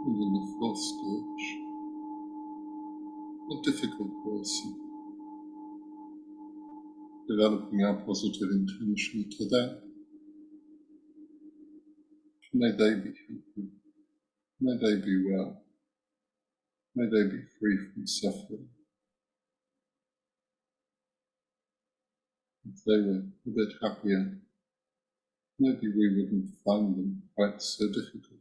And in the fourth stage, a difficult person, developing our positive intention to that. May they be happy. May they be well. May they be free from suffering. If they were a bit happier, maybe we wouldn't find them quite so difficult.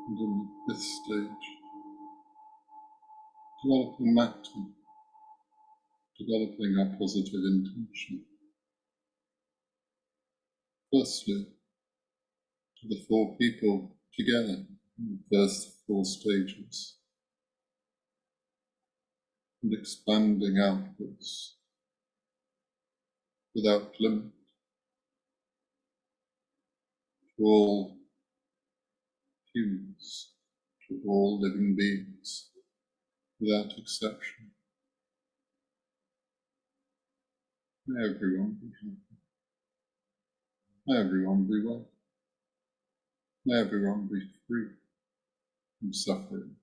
And in this stage, developing metta, developing our positive intention. Firstly, to the four people together in the first four stages, and expanding outwards without limit to all humans, to all living beings, without exception. May everyone be happy. May everyone be well. May everyone be free from suffering.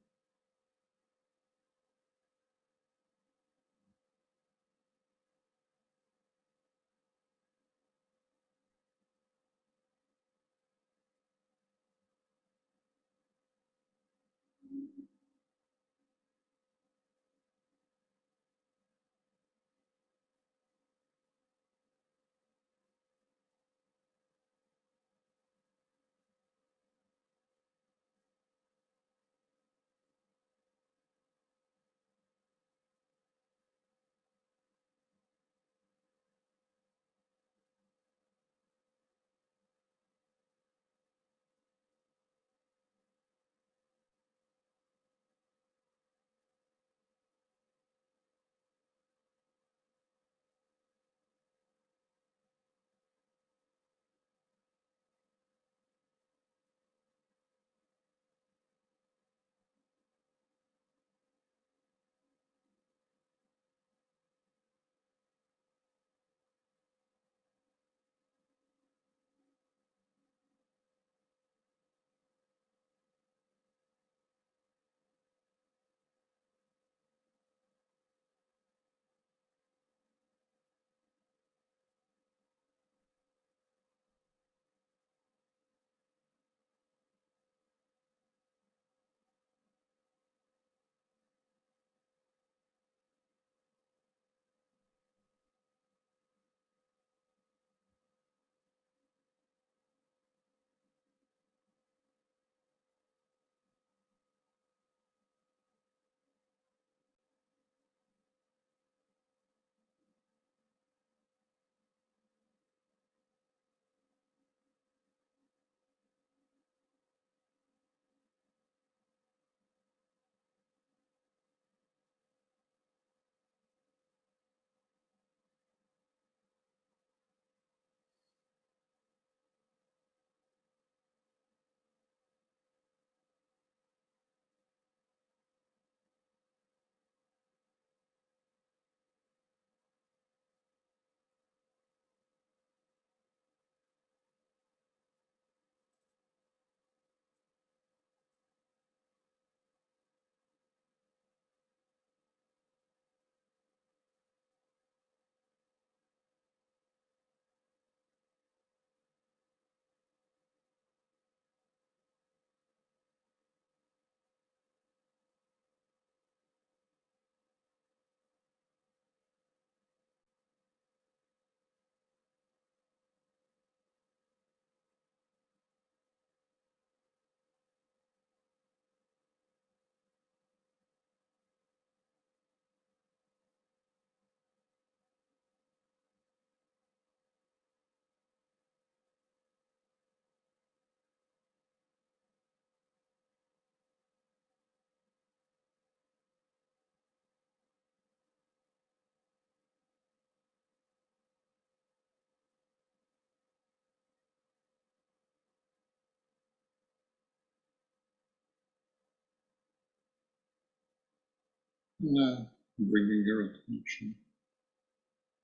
Now, bringing your attention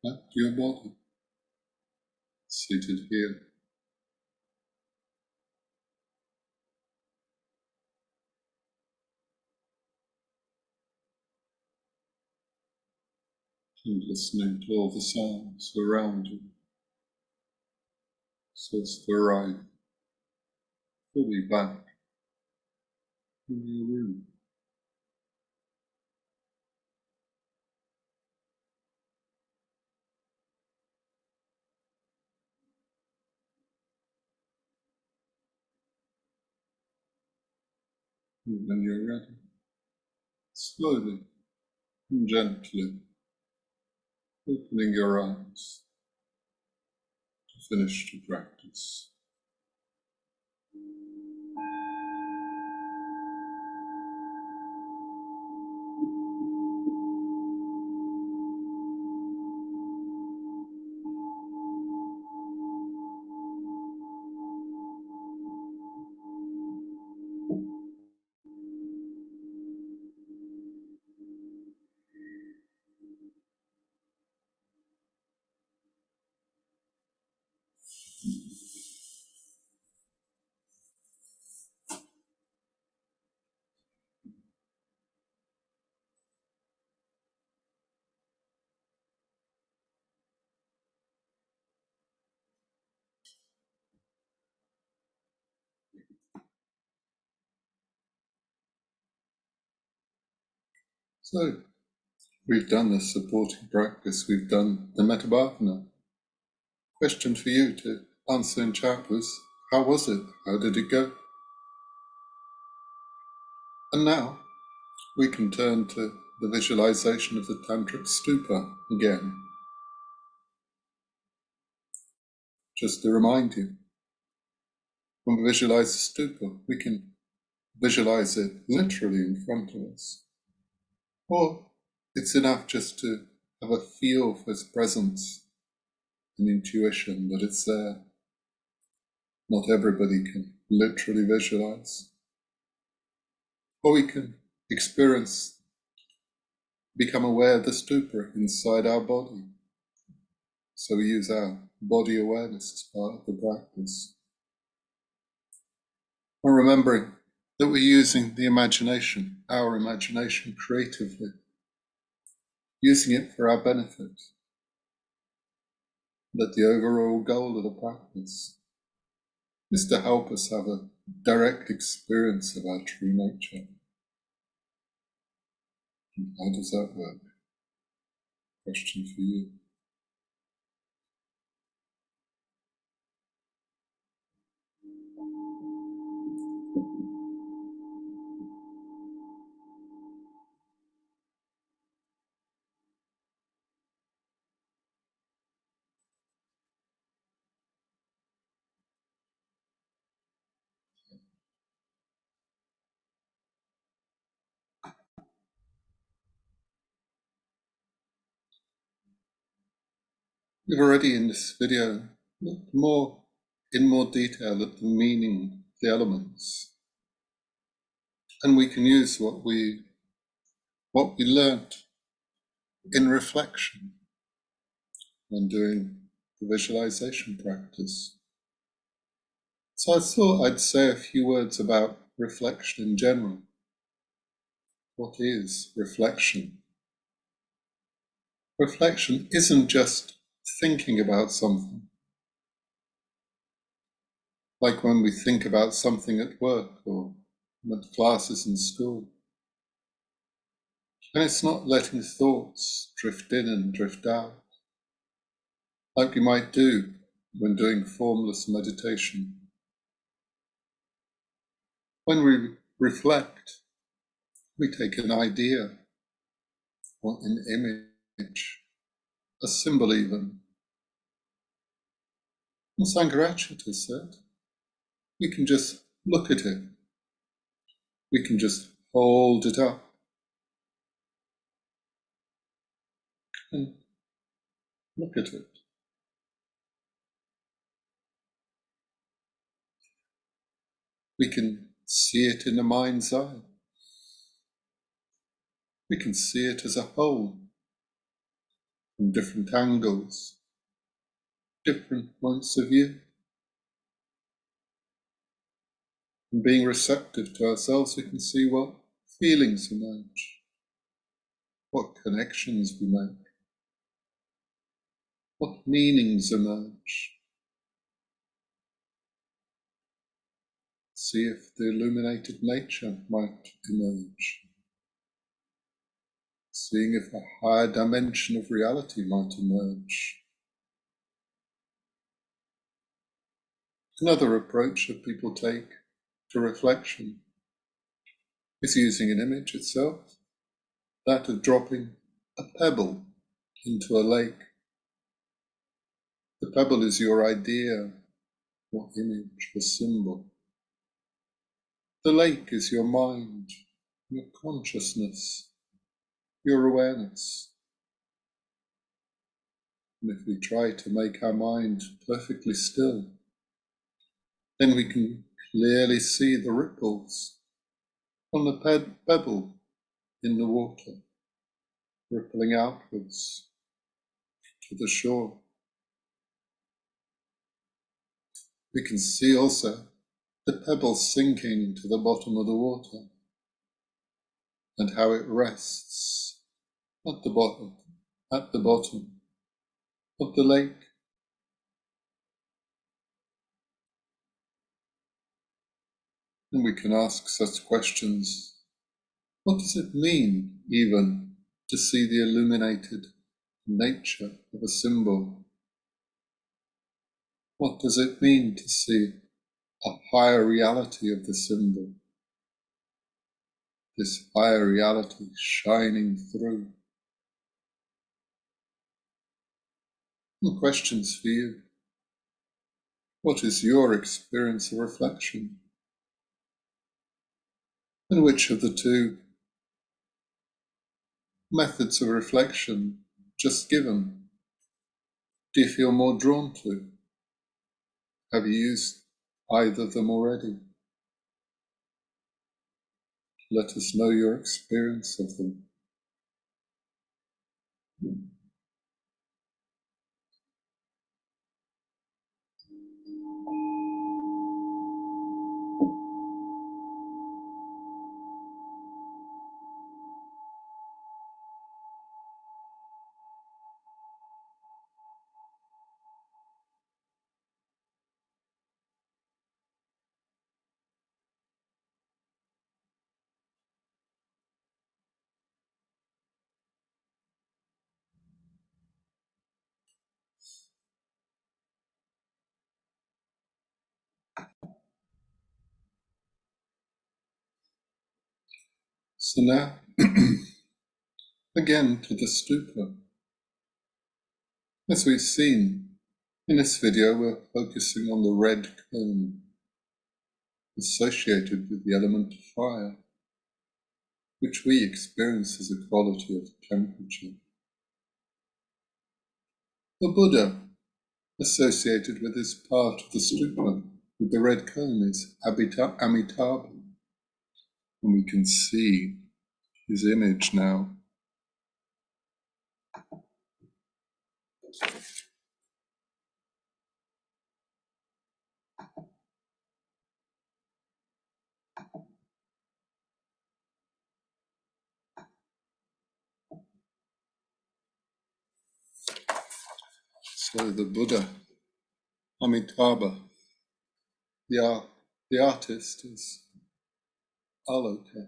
back to your body, seated here, and listening to all the sounds around you, so as to arrive fully back in your room. And when you're ready, slowly and gently opening your eyes to finish the practice. So, we've done the supporting practice, we've done the Metta bhavana. Question for you to answer in chat was, how was it? How did it go? And now we can turn to the visualization of the Tantric Stupa again. Just to remind you, when we visualize the stupa, we can visualize it literally in front of us. Or it's enough just to have a feel for its presence and intuition that it's there. Not everybody can literally visualize. Or we can experience, become aware of the stupa inside our body. So we use our body awareness as part of the practice. And remembering that we're using the imagination, our imagination creatively, using it for our benefit. That the overall goal of the practice is to help us have a direct experience of our true nature. And how does that work? Question for you. We've already in this video looked in more detail at the meaning of the elements. And we can use what we learnt in reflection when doing the visualization practice. So I thought I'd say a few words about reflection in general. What is reflection? Reflection isn't just thinking about something, like when we think about something at work or at classes in school. And it's not letting thoughts drift in and drift out, like we might do when doing formless meditation. When we reflect, we take an idea or an image, a symbol even. And Sangharacharya said, we can just look at it. We can just hold it up and look at it. We can see it in the mind's eye. We can see it as a whole, from different angles, different points of view. And being receptive to ourselves, we can see what feelings emerge, what connections we make, what meanings emerge. See if the illuminated nature might emerge. Seeing if a higher dimension of reality might emerge. Another approach that people take to reflection is using an image itself, that of dropping a pebble into a lake. The pebble is your idea, or image, or symbol. The lake is your mind, your consciousness, your awareness. And if we try to make our mind perfectly still, then we can clearly see the ripples on the pebble in the water, rippling outwards to the shore. We can see also the pebble sinking to the bottom of the water and how it rests at the bottom of the lake. And we can ask such questions. What does it mean, even, to see the illuminated nature of a symbol? What does it mean to see a higher reality of the symbol? This higher reality shining through. And questions for you. What is your experience of reflection? And which of the two methods of reflection just given do you feel more drawn to? Have you used either of them already? Let us know your experience of them. So now, again to the stupa. As we've seen, in this video we're focusing on the red cone associated with the element of fire, which we experience as a quality of temperature. The Buddha, associated with this part of the stupa, with the red cone, is Amitabha, and we can see his image now. So the Buddha, Amitabha, the artist is Aloka,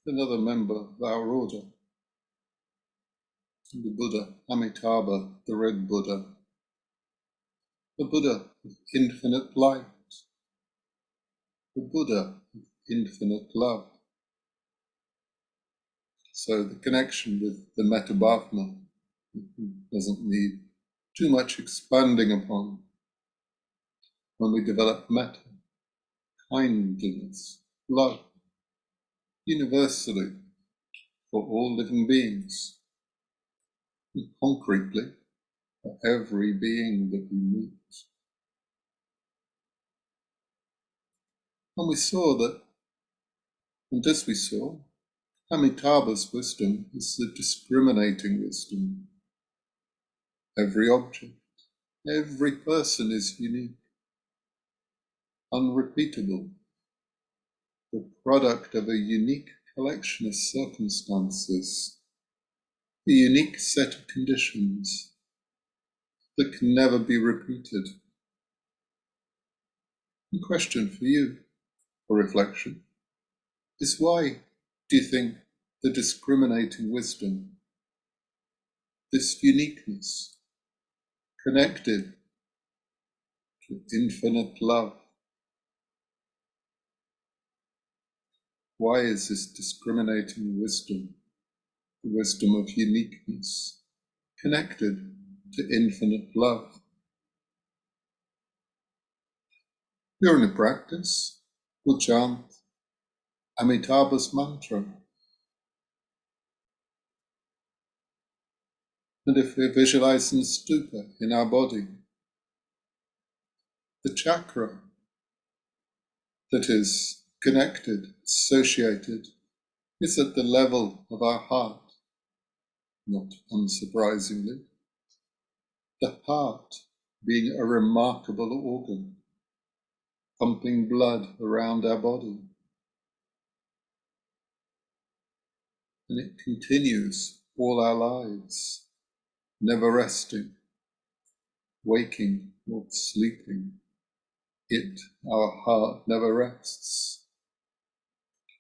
another member of our order. The Buddha, Amitabha, the red Buddha, the Buddha of infinite light, the Buddha of infinite love. So the connection with the Metta bhavana doesn't need too much expanding upon. When we develop Metta, kindness, love, universally for all living beings, and concretely for every being that we meet. And we saw that, and as we saw, Amitabha's wisdom is the discriminating wisdom. Every object, every person is unique, unrepeatable, the product of a unique collection of circumstances, a unique set of conditions that can never be repeated. The question for you, for reflection, is why do you think the discriminating wisdom, this uniqueness, connected to infinite love, Why is this discriminating wisdom, the wisdom of uniqueness, connected to infinite love? During the practice, we'll chant Amitabha's mantra. And if we're visualizing the stupa in our body, the chakra that is connected, associated, is at the level of our heart, not unsurprisingly. The heart being a remarkable organ, pumping blood around our body. And it continues all our lives, never resting, waking or sleeping. It, our heart, never rests.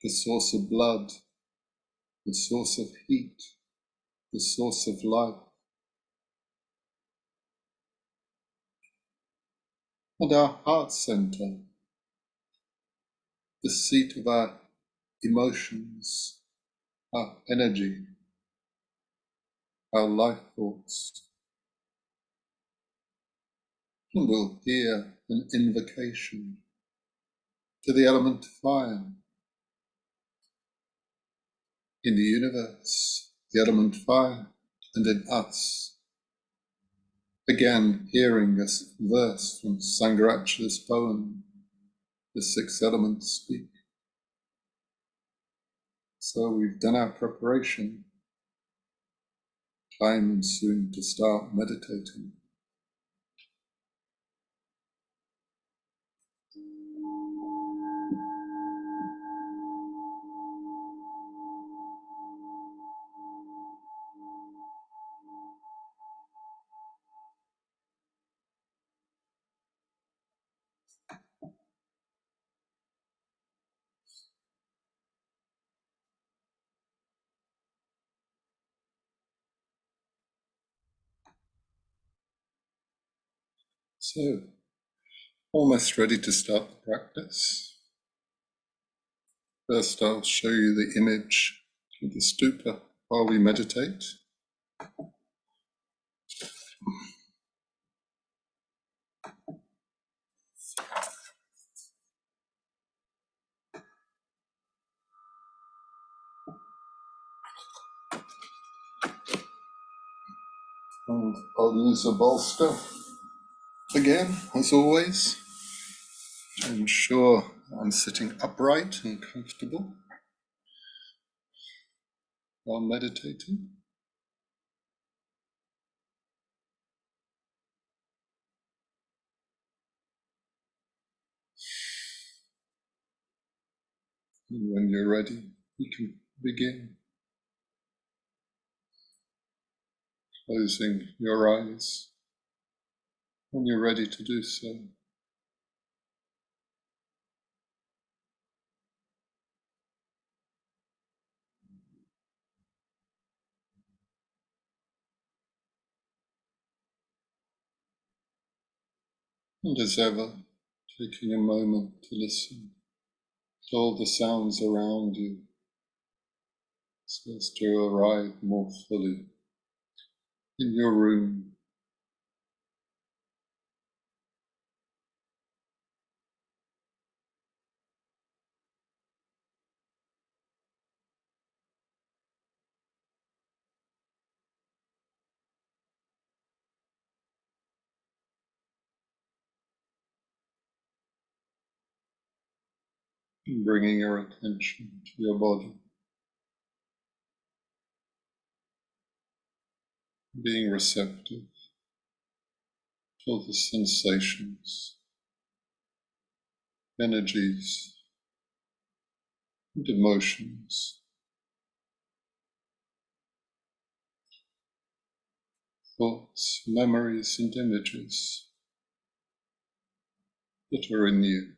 The source of blood, the source of heat, the source of life. And our heart center, the seat of our emotions, our energy, our life force. And we'll hear an invocation to the element fire. In the universe, the element fire, and in us. Again, hearing a verse from Sangharakshita's poem, The Six Elements Speak. So we've done our preparation. Time soon to start meditating. So, almost ready to start the practice. First, I'll show you the image of the stupa while we meditate. And I'll use a bolster again, as always, to ensure I'm sitting upright and comfortable while meditating. And when you're ready, you can begin closing your eyes when you're ready to do so. And as ever, taking a moment to listen to all the sounds around you so as to arrive more fully in your room. And bringing your attention to your body, being receptive to the sensations, energies, and emotions, thoughts, memories, and images that are in you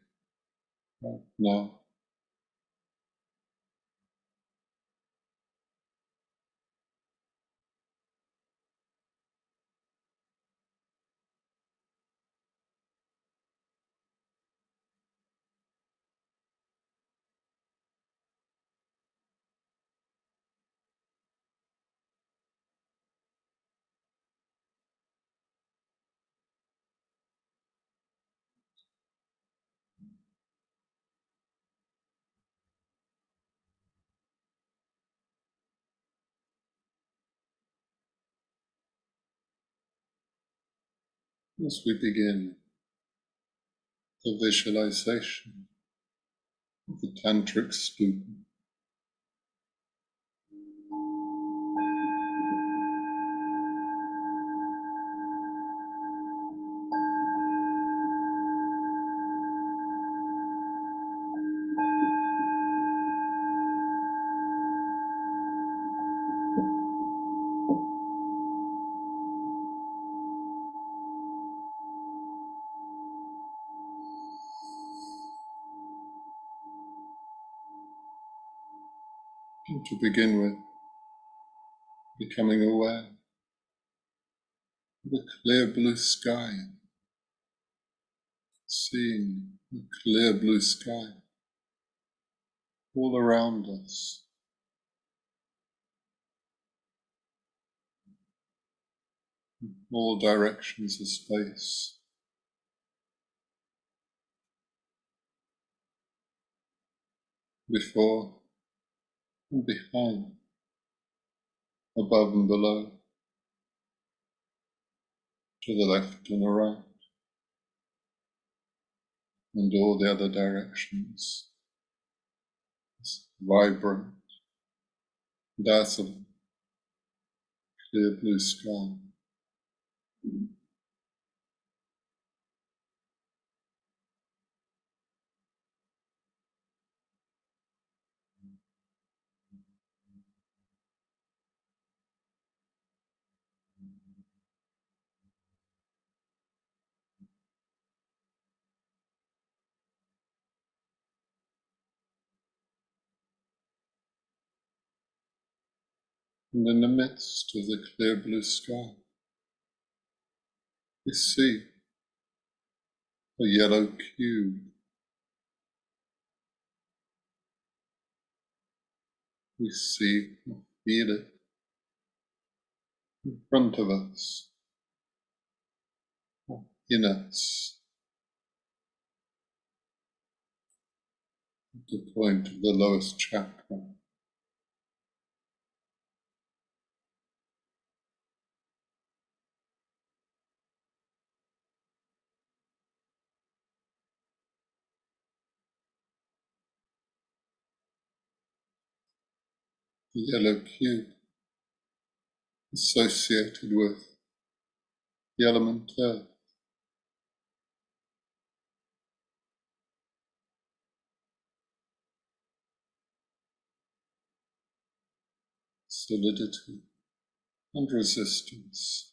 right now. as we begin the visualization of the Tantric Stupa. And to begin with, becoming aware of a clear blue sky, seeing a clear blue sky all around us, in all directions of space, before and behind, above and below, to the left and the right, and all the other directions. This vibrant, dazzling, clear blue sky. And in the midst of the clear blue sky, we see a yellow cube. We see or feel it in front of us, or in us, at the point of the lowest chakra. The yellow cube associated with the element earth, solidity and resistance.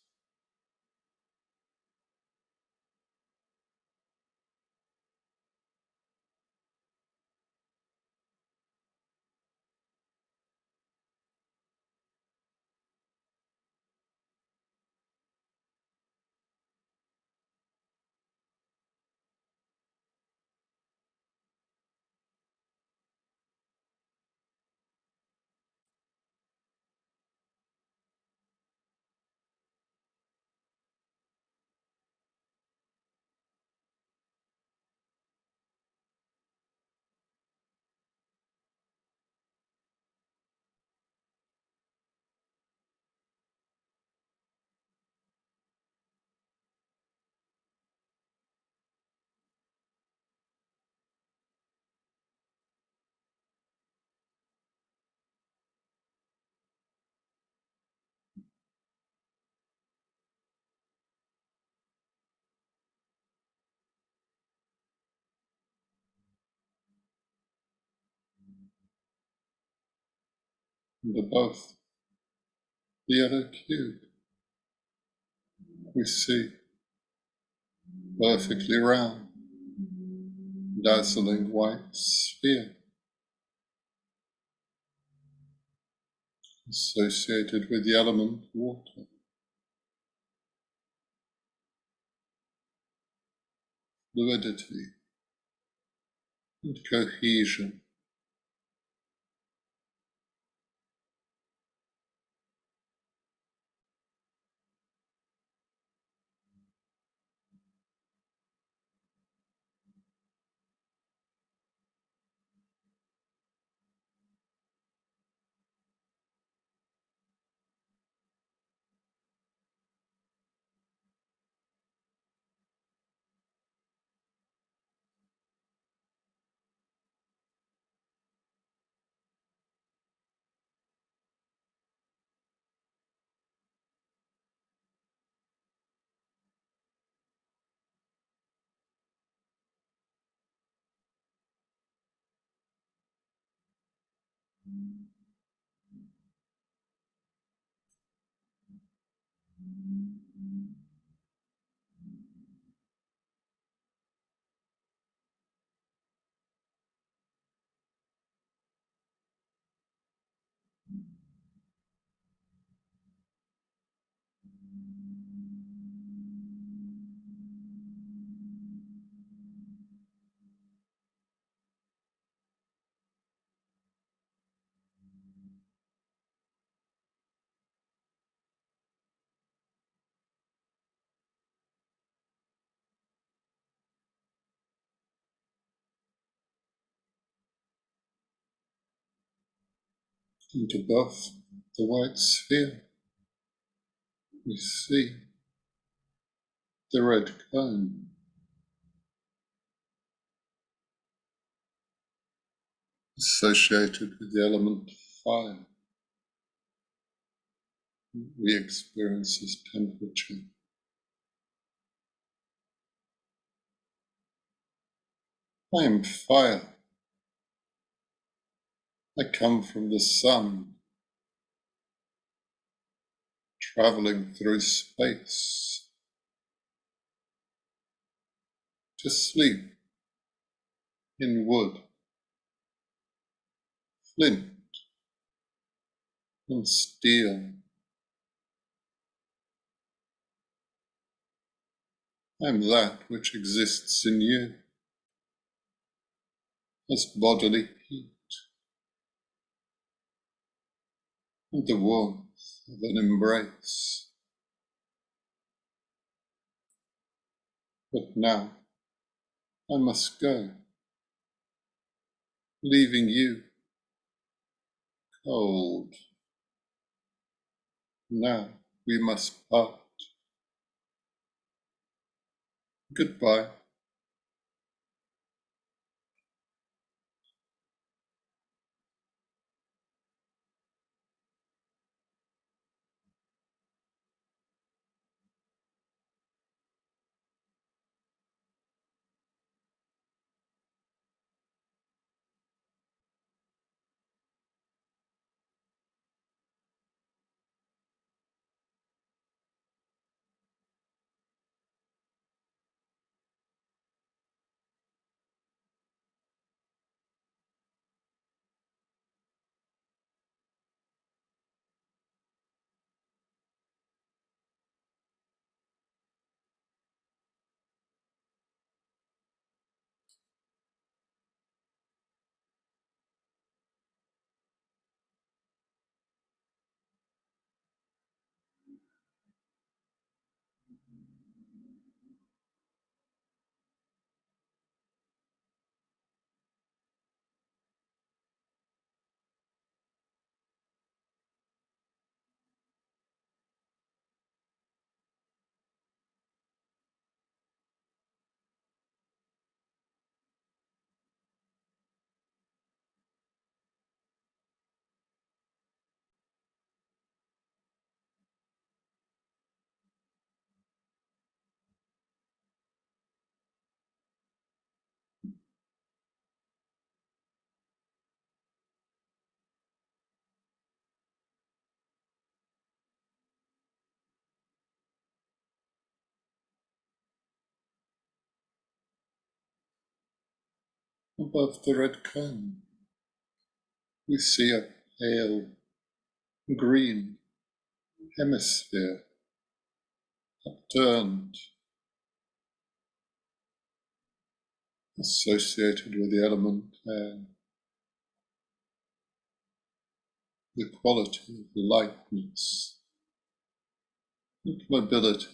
And above the yellow cube, we see perfectly round, dazzling white sphere associated with the element water, fluidity and cohesion. And above the white sphere, we see the red cone, associated with the element fire. We experience as temperature. I am fire. I come from the sun, traveling through space to sleep in wood, flint, and steel. I am that which exists in you as bodily heat and the warmth of an embrace. But now I must go, leaving you cold. Now we must part. Goodbye. Above the red cone, we see a pale green hemisphere upturned, associated with the element air, the quality of lightness and mobility.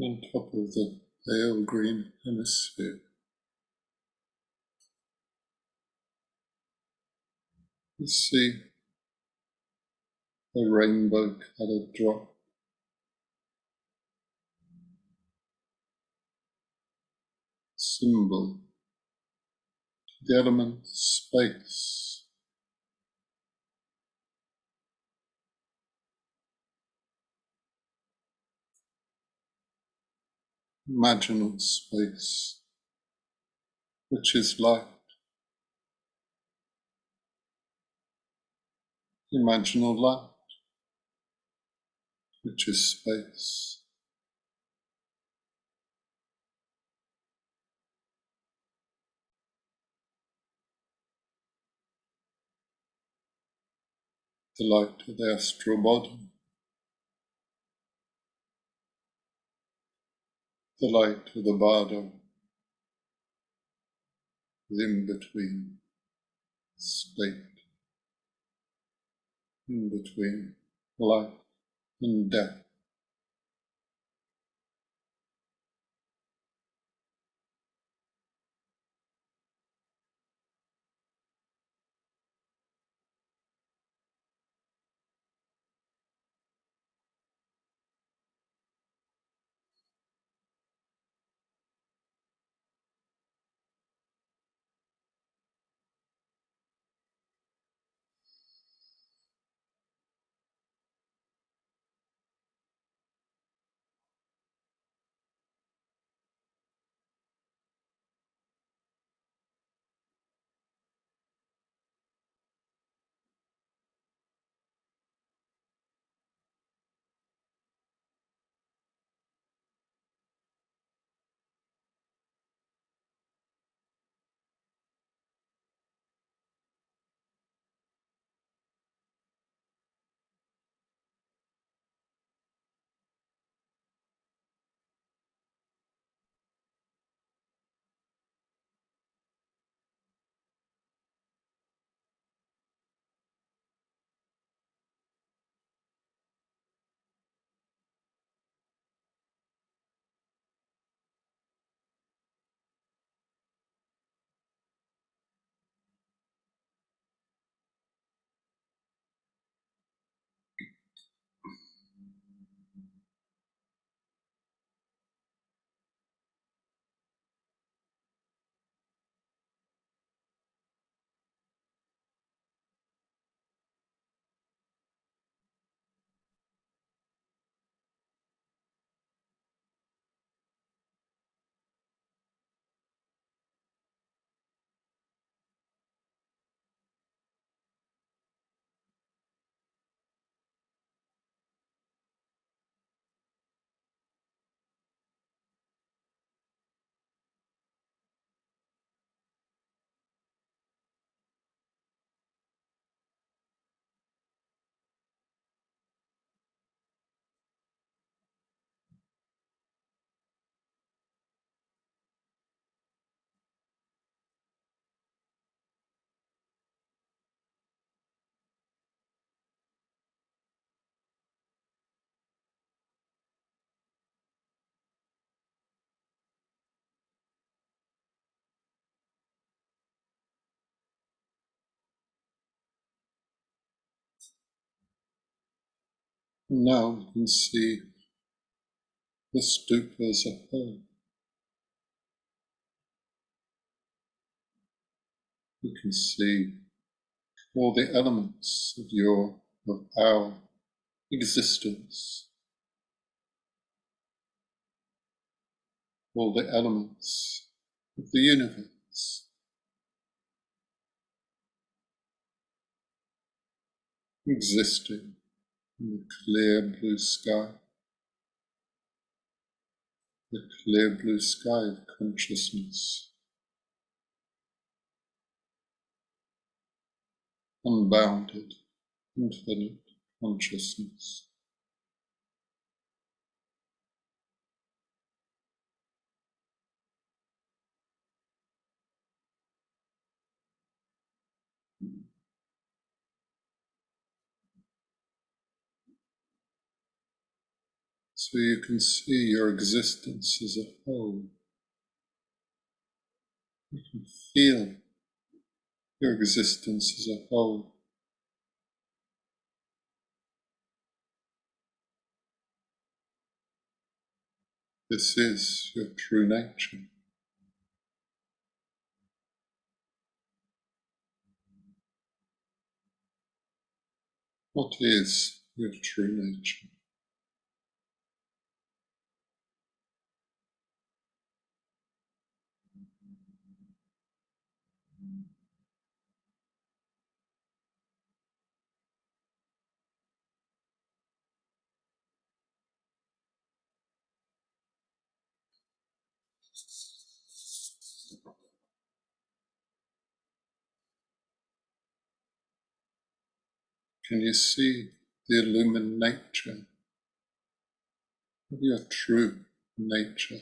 on top of the pale green hemisphere. You see a rainbow-coloured drop, symbol, the element space. Imaginal space, which is light. Imaginal light, which is space. The light of the astral body, the light of the body is in between state, in between life and death. And now we can see the stupa as a whole. You can see all the elements of our existence, all the elements of the universe existing in the clear blue sky, the clear blue sky of consciousness, unbounded, infinite consciousness. so you can see your existence as a whole. You can feel your existence as a whole. This is your true nature. What is your true nature? Can you see the illumined nature of your true nature?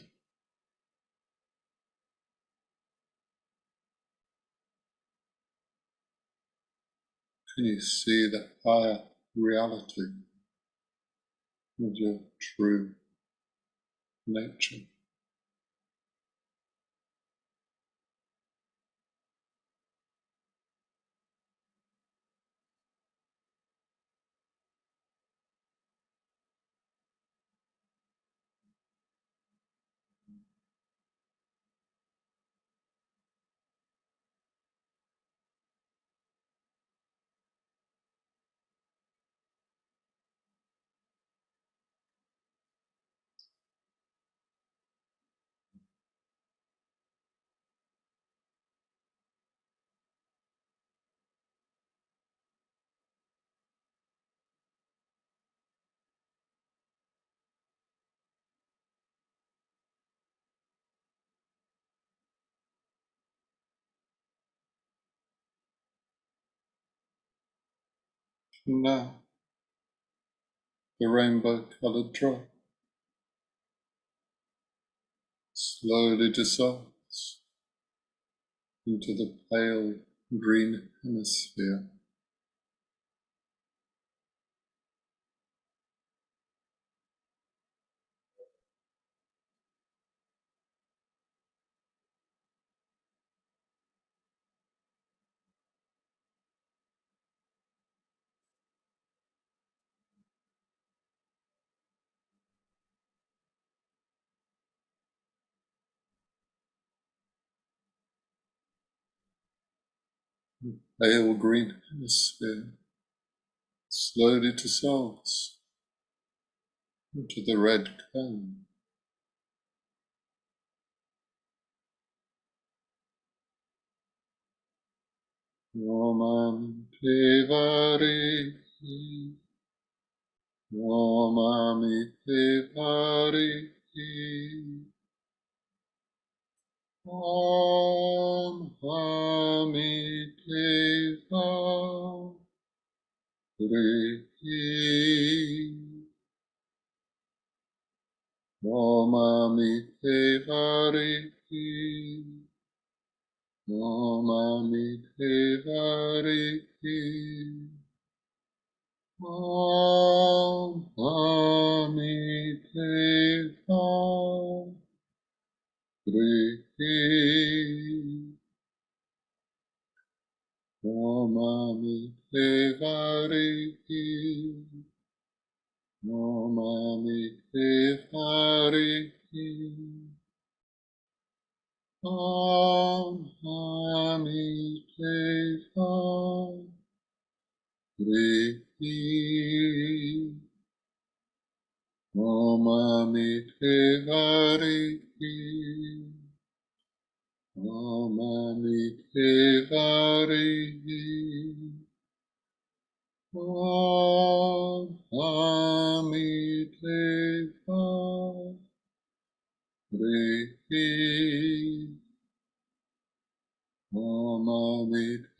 Can you see the higher reality of your true nature? And now, the rainbow-coloured drop slowly dissolves into the pale green hemisphere. The pale green hemisphere slowly dissolves into the red cone. Om Devari, Om Devari, Om Devari, Om Devari, Om Devari, Om Devari, Om Devari, Om Devari, Om Devari, Om Devari, Om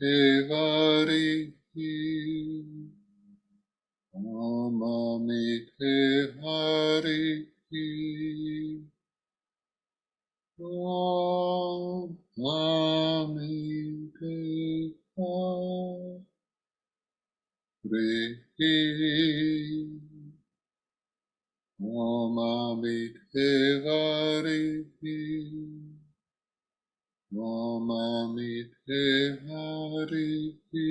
Devari, Om Devari, Om Devari, Om Devari, Namamite Harihi, Namamite Harihi,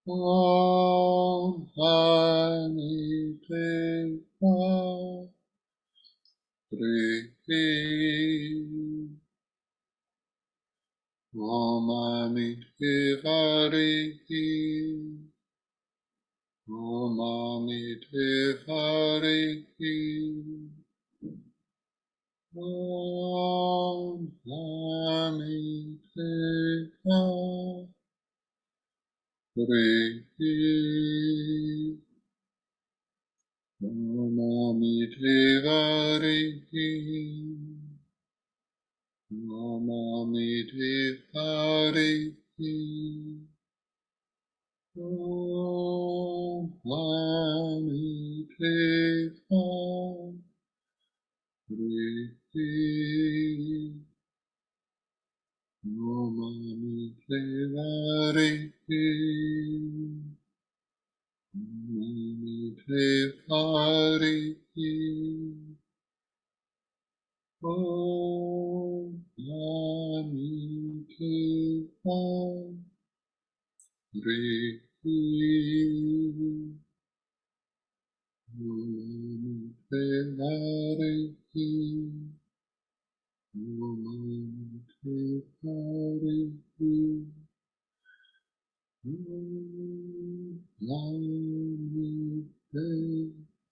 Om Hamite Harihi, Namamite Harihi, Namamite Harihi, Om Hamite Harihi, Namamite Harihi, Namamite Harihi, Om Hamite Harihi, Namamite Harihi, Namamite Harihi, Om Namite Harihi, Namite Harihi, Namite Harihi, Om Namite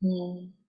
Harihi.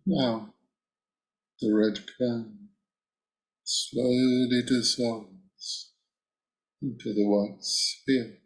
Now, the red cone slowly dissolves into the white sphere.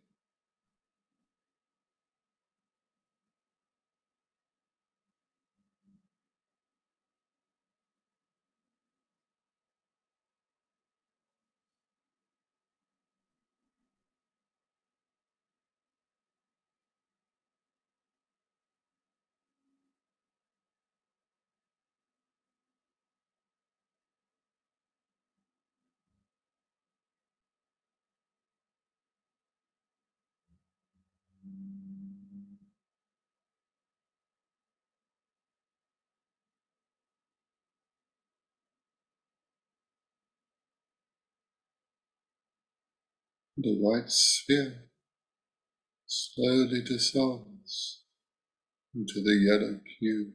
The white sphere slowly dissolves into the yellow cube.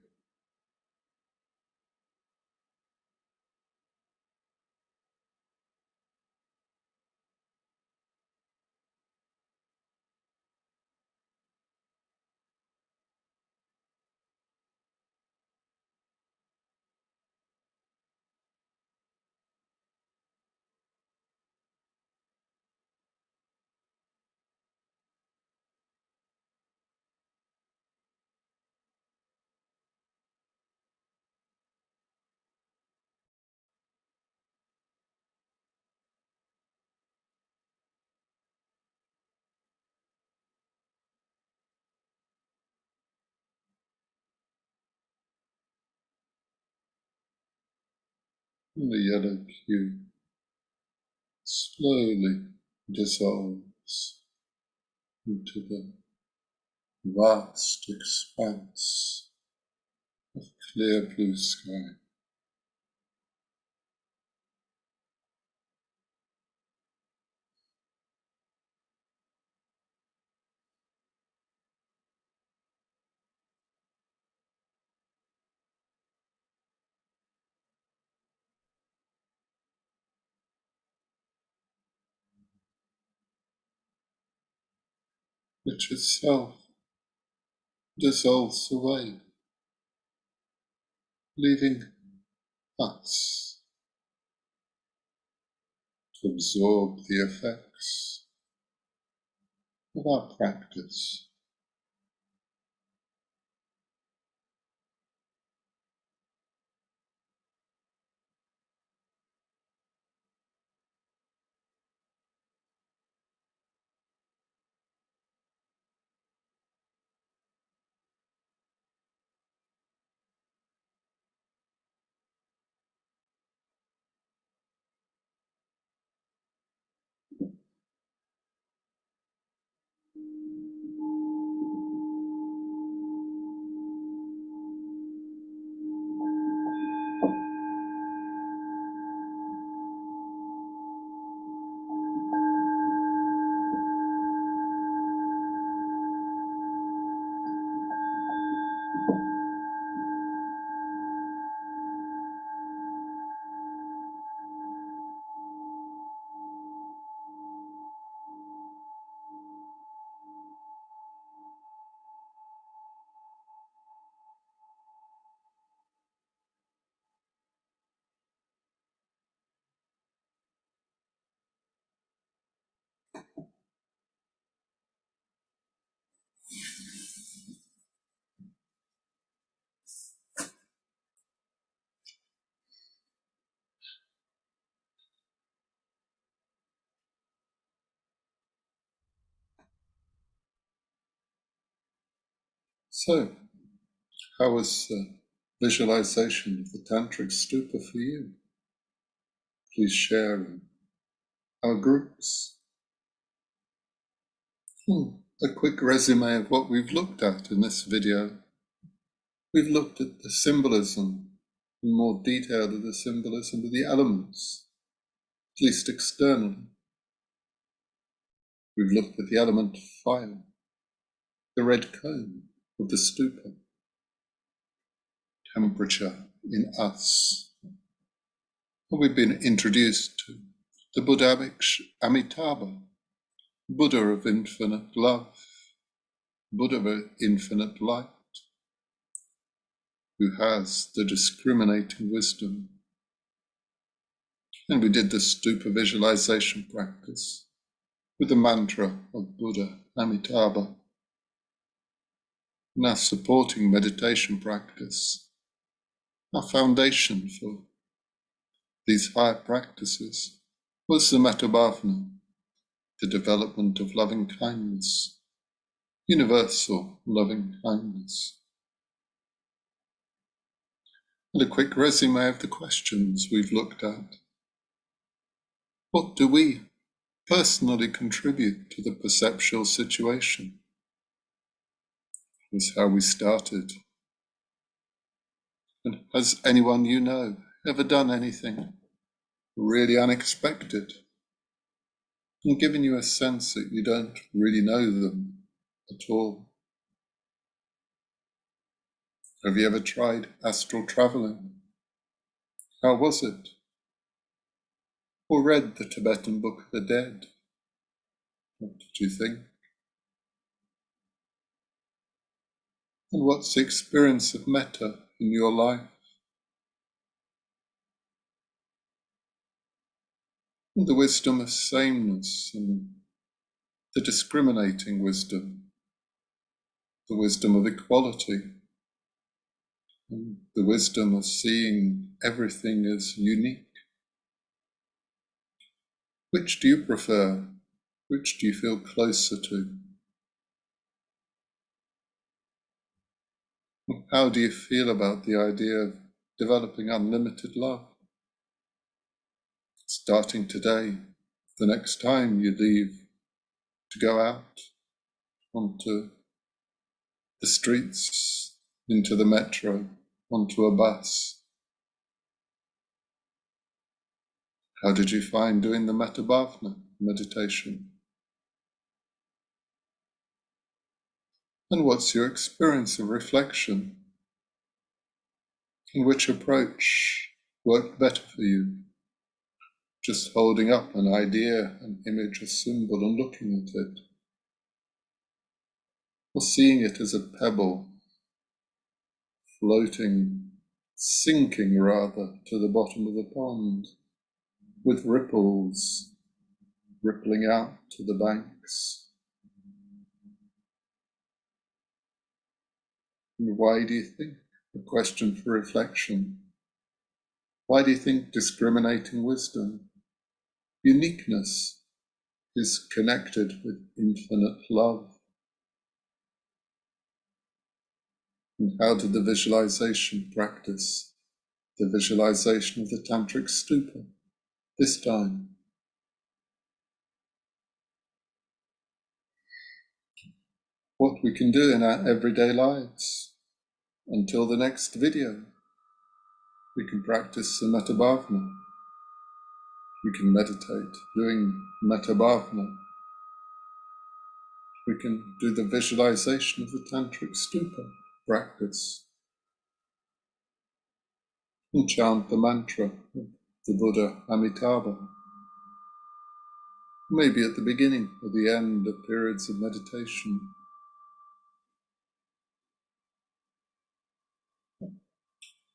And the yellow cube slowly dissolves into the vast expanse of clear blue sky. Which itself dissolves away, leaving us to absorb the effects of our practice. So, how was visualization of the Tantric Stupa for you? Please share in our groups. A quick resume of what we've looked at in this video. We've looked at the symbolism, in more detail of the symbolism of the elements, at least externally. We've looked at the element fire, the red cone of the stupa, temperature in us. And we've been introduced to the Buddhamic Amitabha, Buddha of infinite love, Buddha of infinite light, who has the discriminating wisdom. And we did the stupa visualization practice with the mantra of Buddha Amitabha. Now supporting meditation practice, our foundation for these higher practices was the Metta bhavana, the development of loving kindness, universal loving kindness. And a quick resume of the questions we've looked at. What do we personally contribute to the perceptual situation? Was how we started. And has anyone you know ever done anything really unexpected and given you a sense that you don't really know them at all? Have you ever tried astral traveling? How was it? Or read the Tibetan Book of the Dead? What did you think? And what's the experience of metta in your life? And the wisdom of sameness and the discriminating wisdom, the wisdom of equality, and the wisdom of seeing everything as unique. Which do you prefer? Which do you feel closer to? How do you feel about the idea of developing unlimited love? Starting today, the next time you leave to go out onto the streets, into the metro, onto a bus. How did you find doing the Metta bhavana meditation? And what's your experience of reflection? And which approach worked better for you? Just holding up an idea, an image, a symbol and looking at it? Or seeing it as a pebble floating, sinking rather, to the bottom of the pond, with ripples rippling out to the banks. And why do you think? A question for reflection. Why do you think discriminating wisdom, uniqueness, is connected with infinite love? And how did the visualization practice, the visualization of the Tantric Stupa, this time? What we can do in our everyday lives. Until the next video, we can practice the Metta bhavana. We can meditate doing Metta bhavana. We can do the visualization of the Tantric Stupa practice and chant the mantra of the Buddha Amitabha, maybe at the beginning or the end of periods of meditation.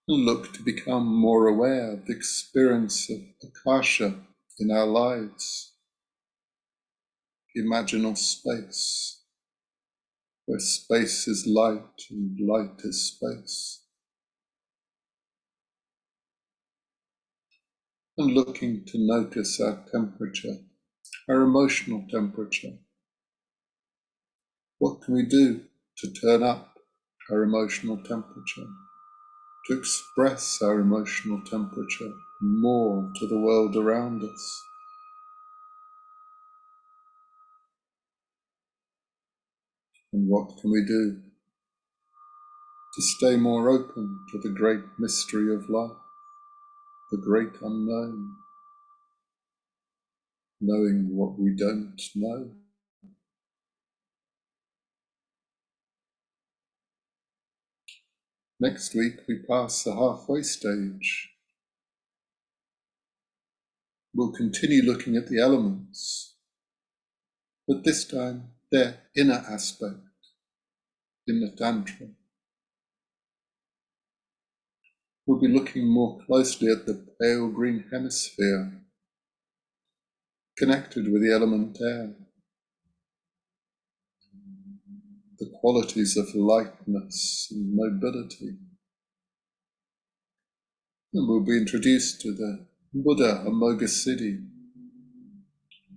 And look to become more aware of the experience of Akasha in our lives, the imaginal space, where space is light and light is space. And looking to notice our temperature, our emotional temperature. What can we do to turn up our emotional temperature, to express our emotional temperature more to the world around us? And what can we do to stay more open to the great mystery of life, the great unknown, knowing what we don't know? Next week we pass the halfway stage. We'll continue looking at the elements, but this time their inner aspect in the Tantra. We'll be looking more closely at the pale green hemisphere, connected with the element air, the qualities of lightness and mobility. And we'll be introduced to the Buddha Amoghasiddhi,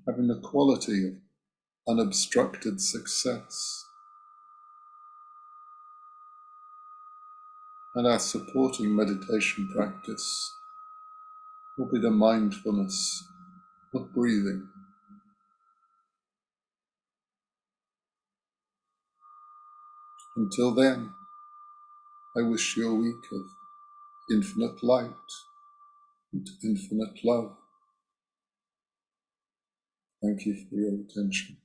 having the quality of unobstructed success. And our supporting meditation practice will be the mindfulness of breathing. Until then, I wish you a week of infinite light and infinite love. Thank you for your attention.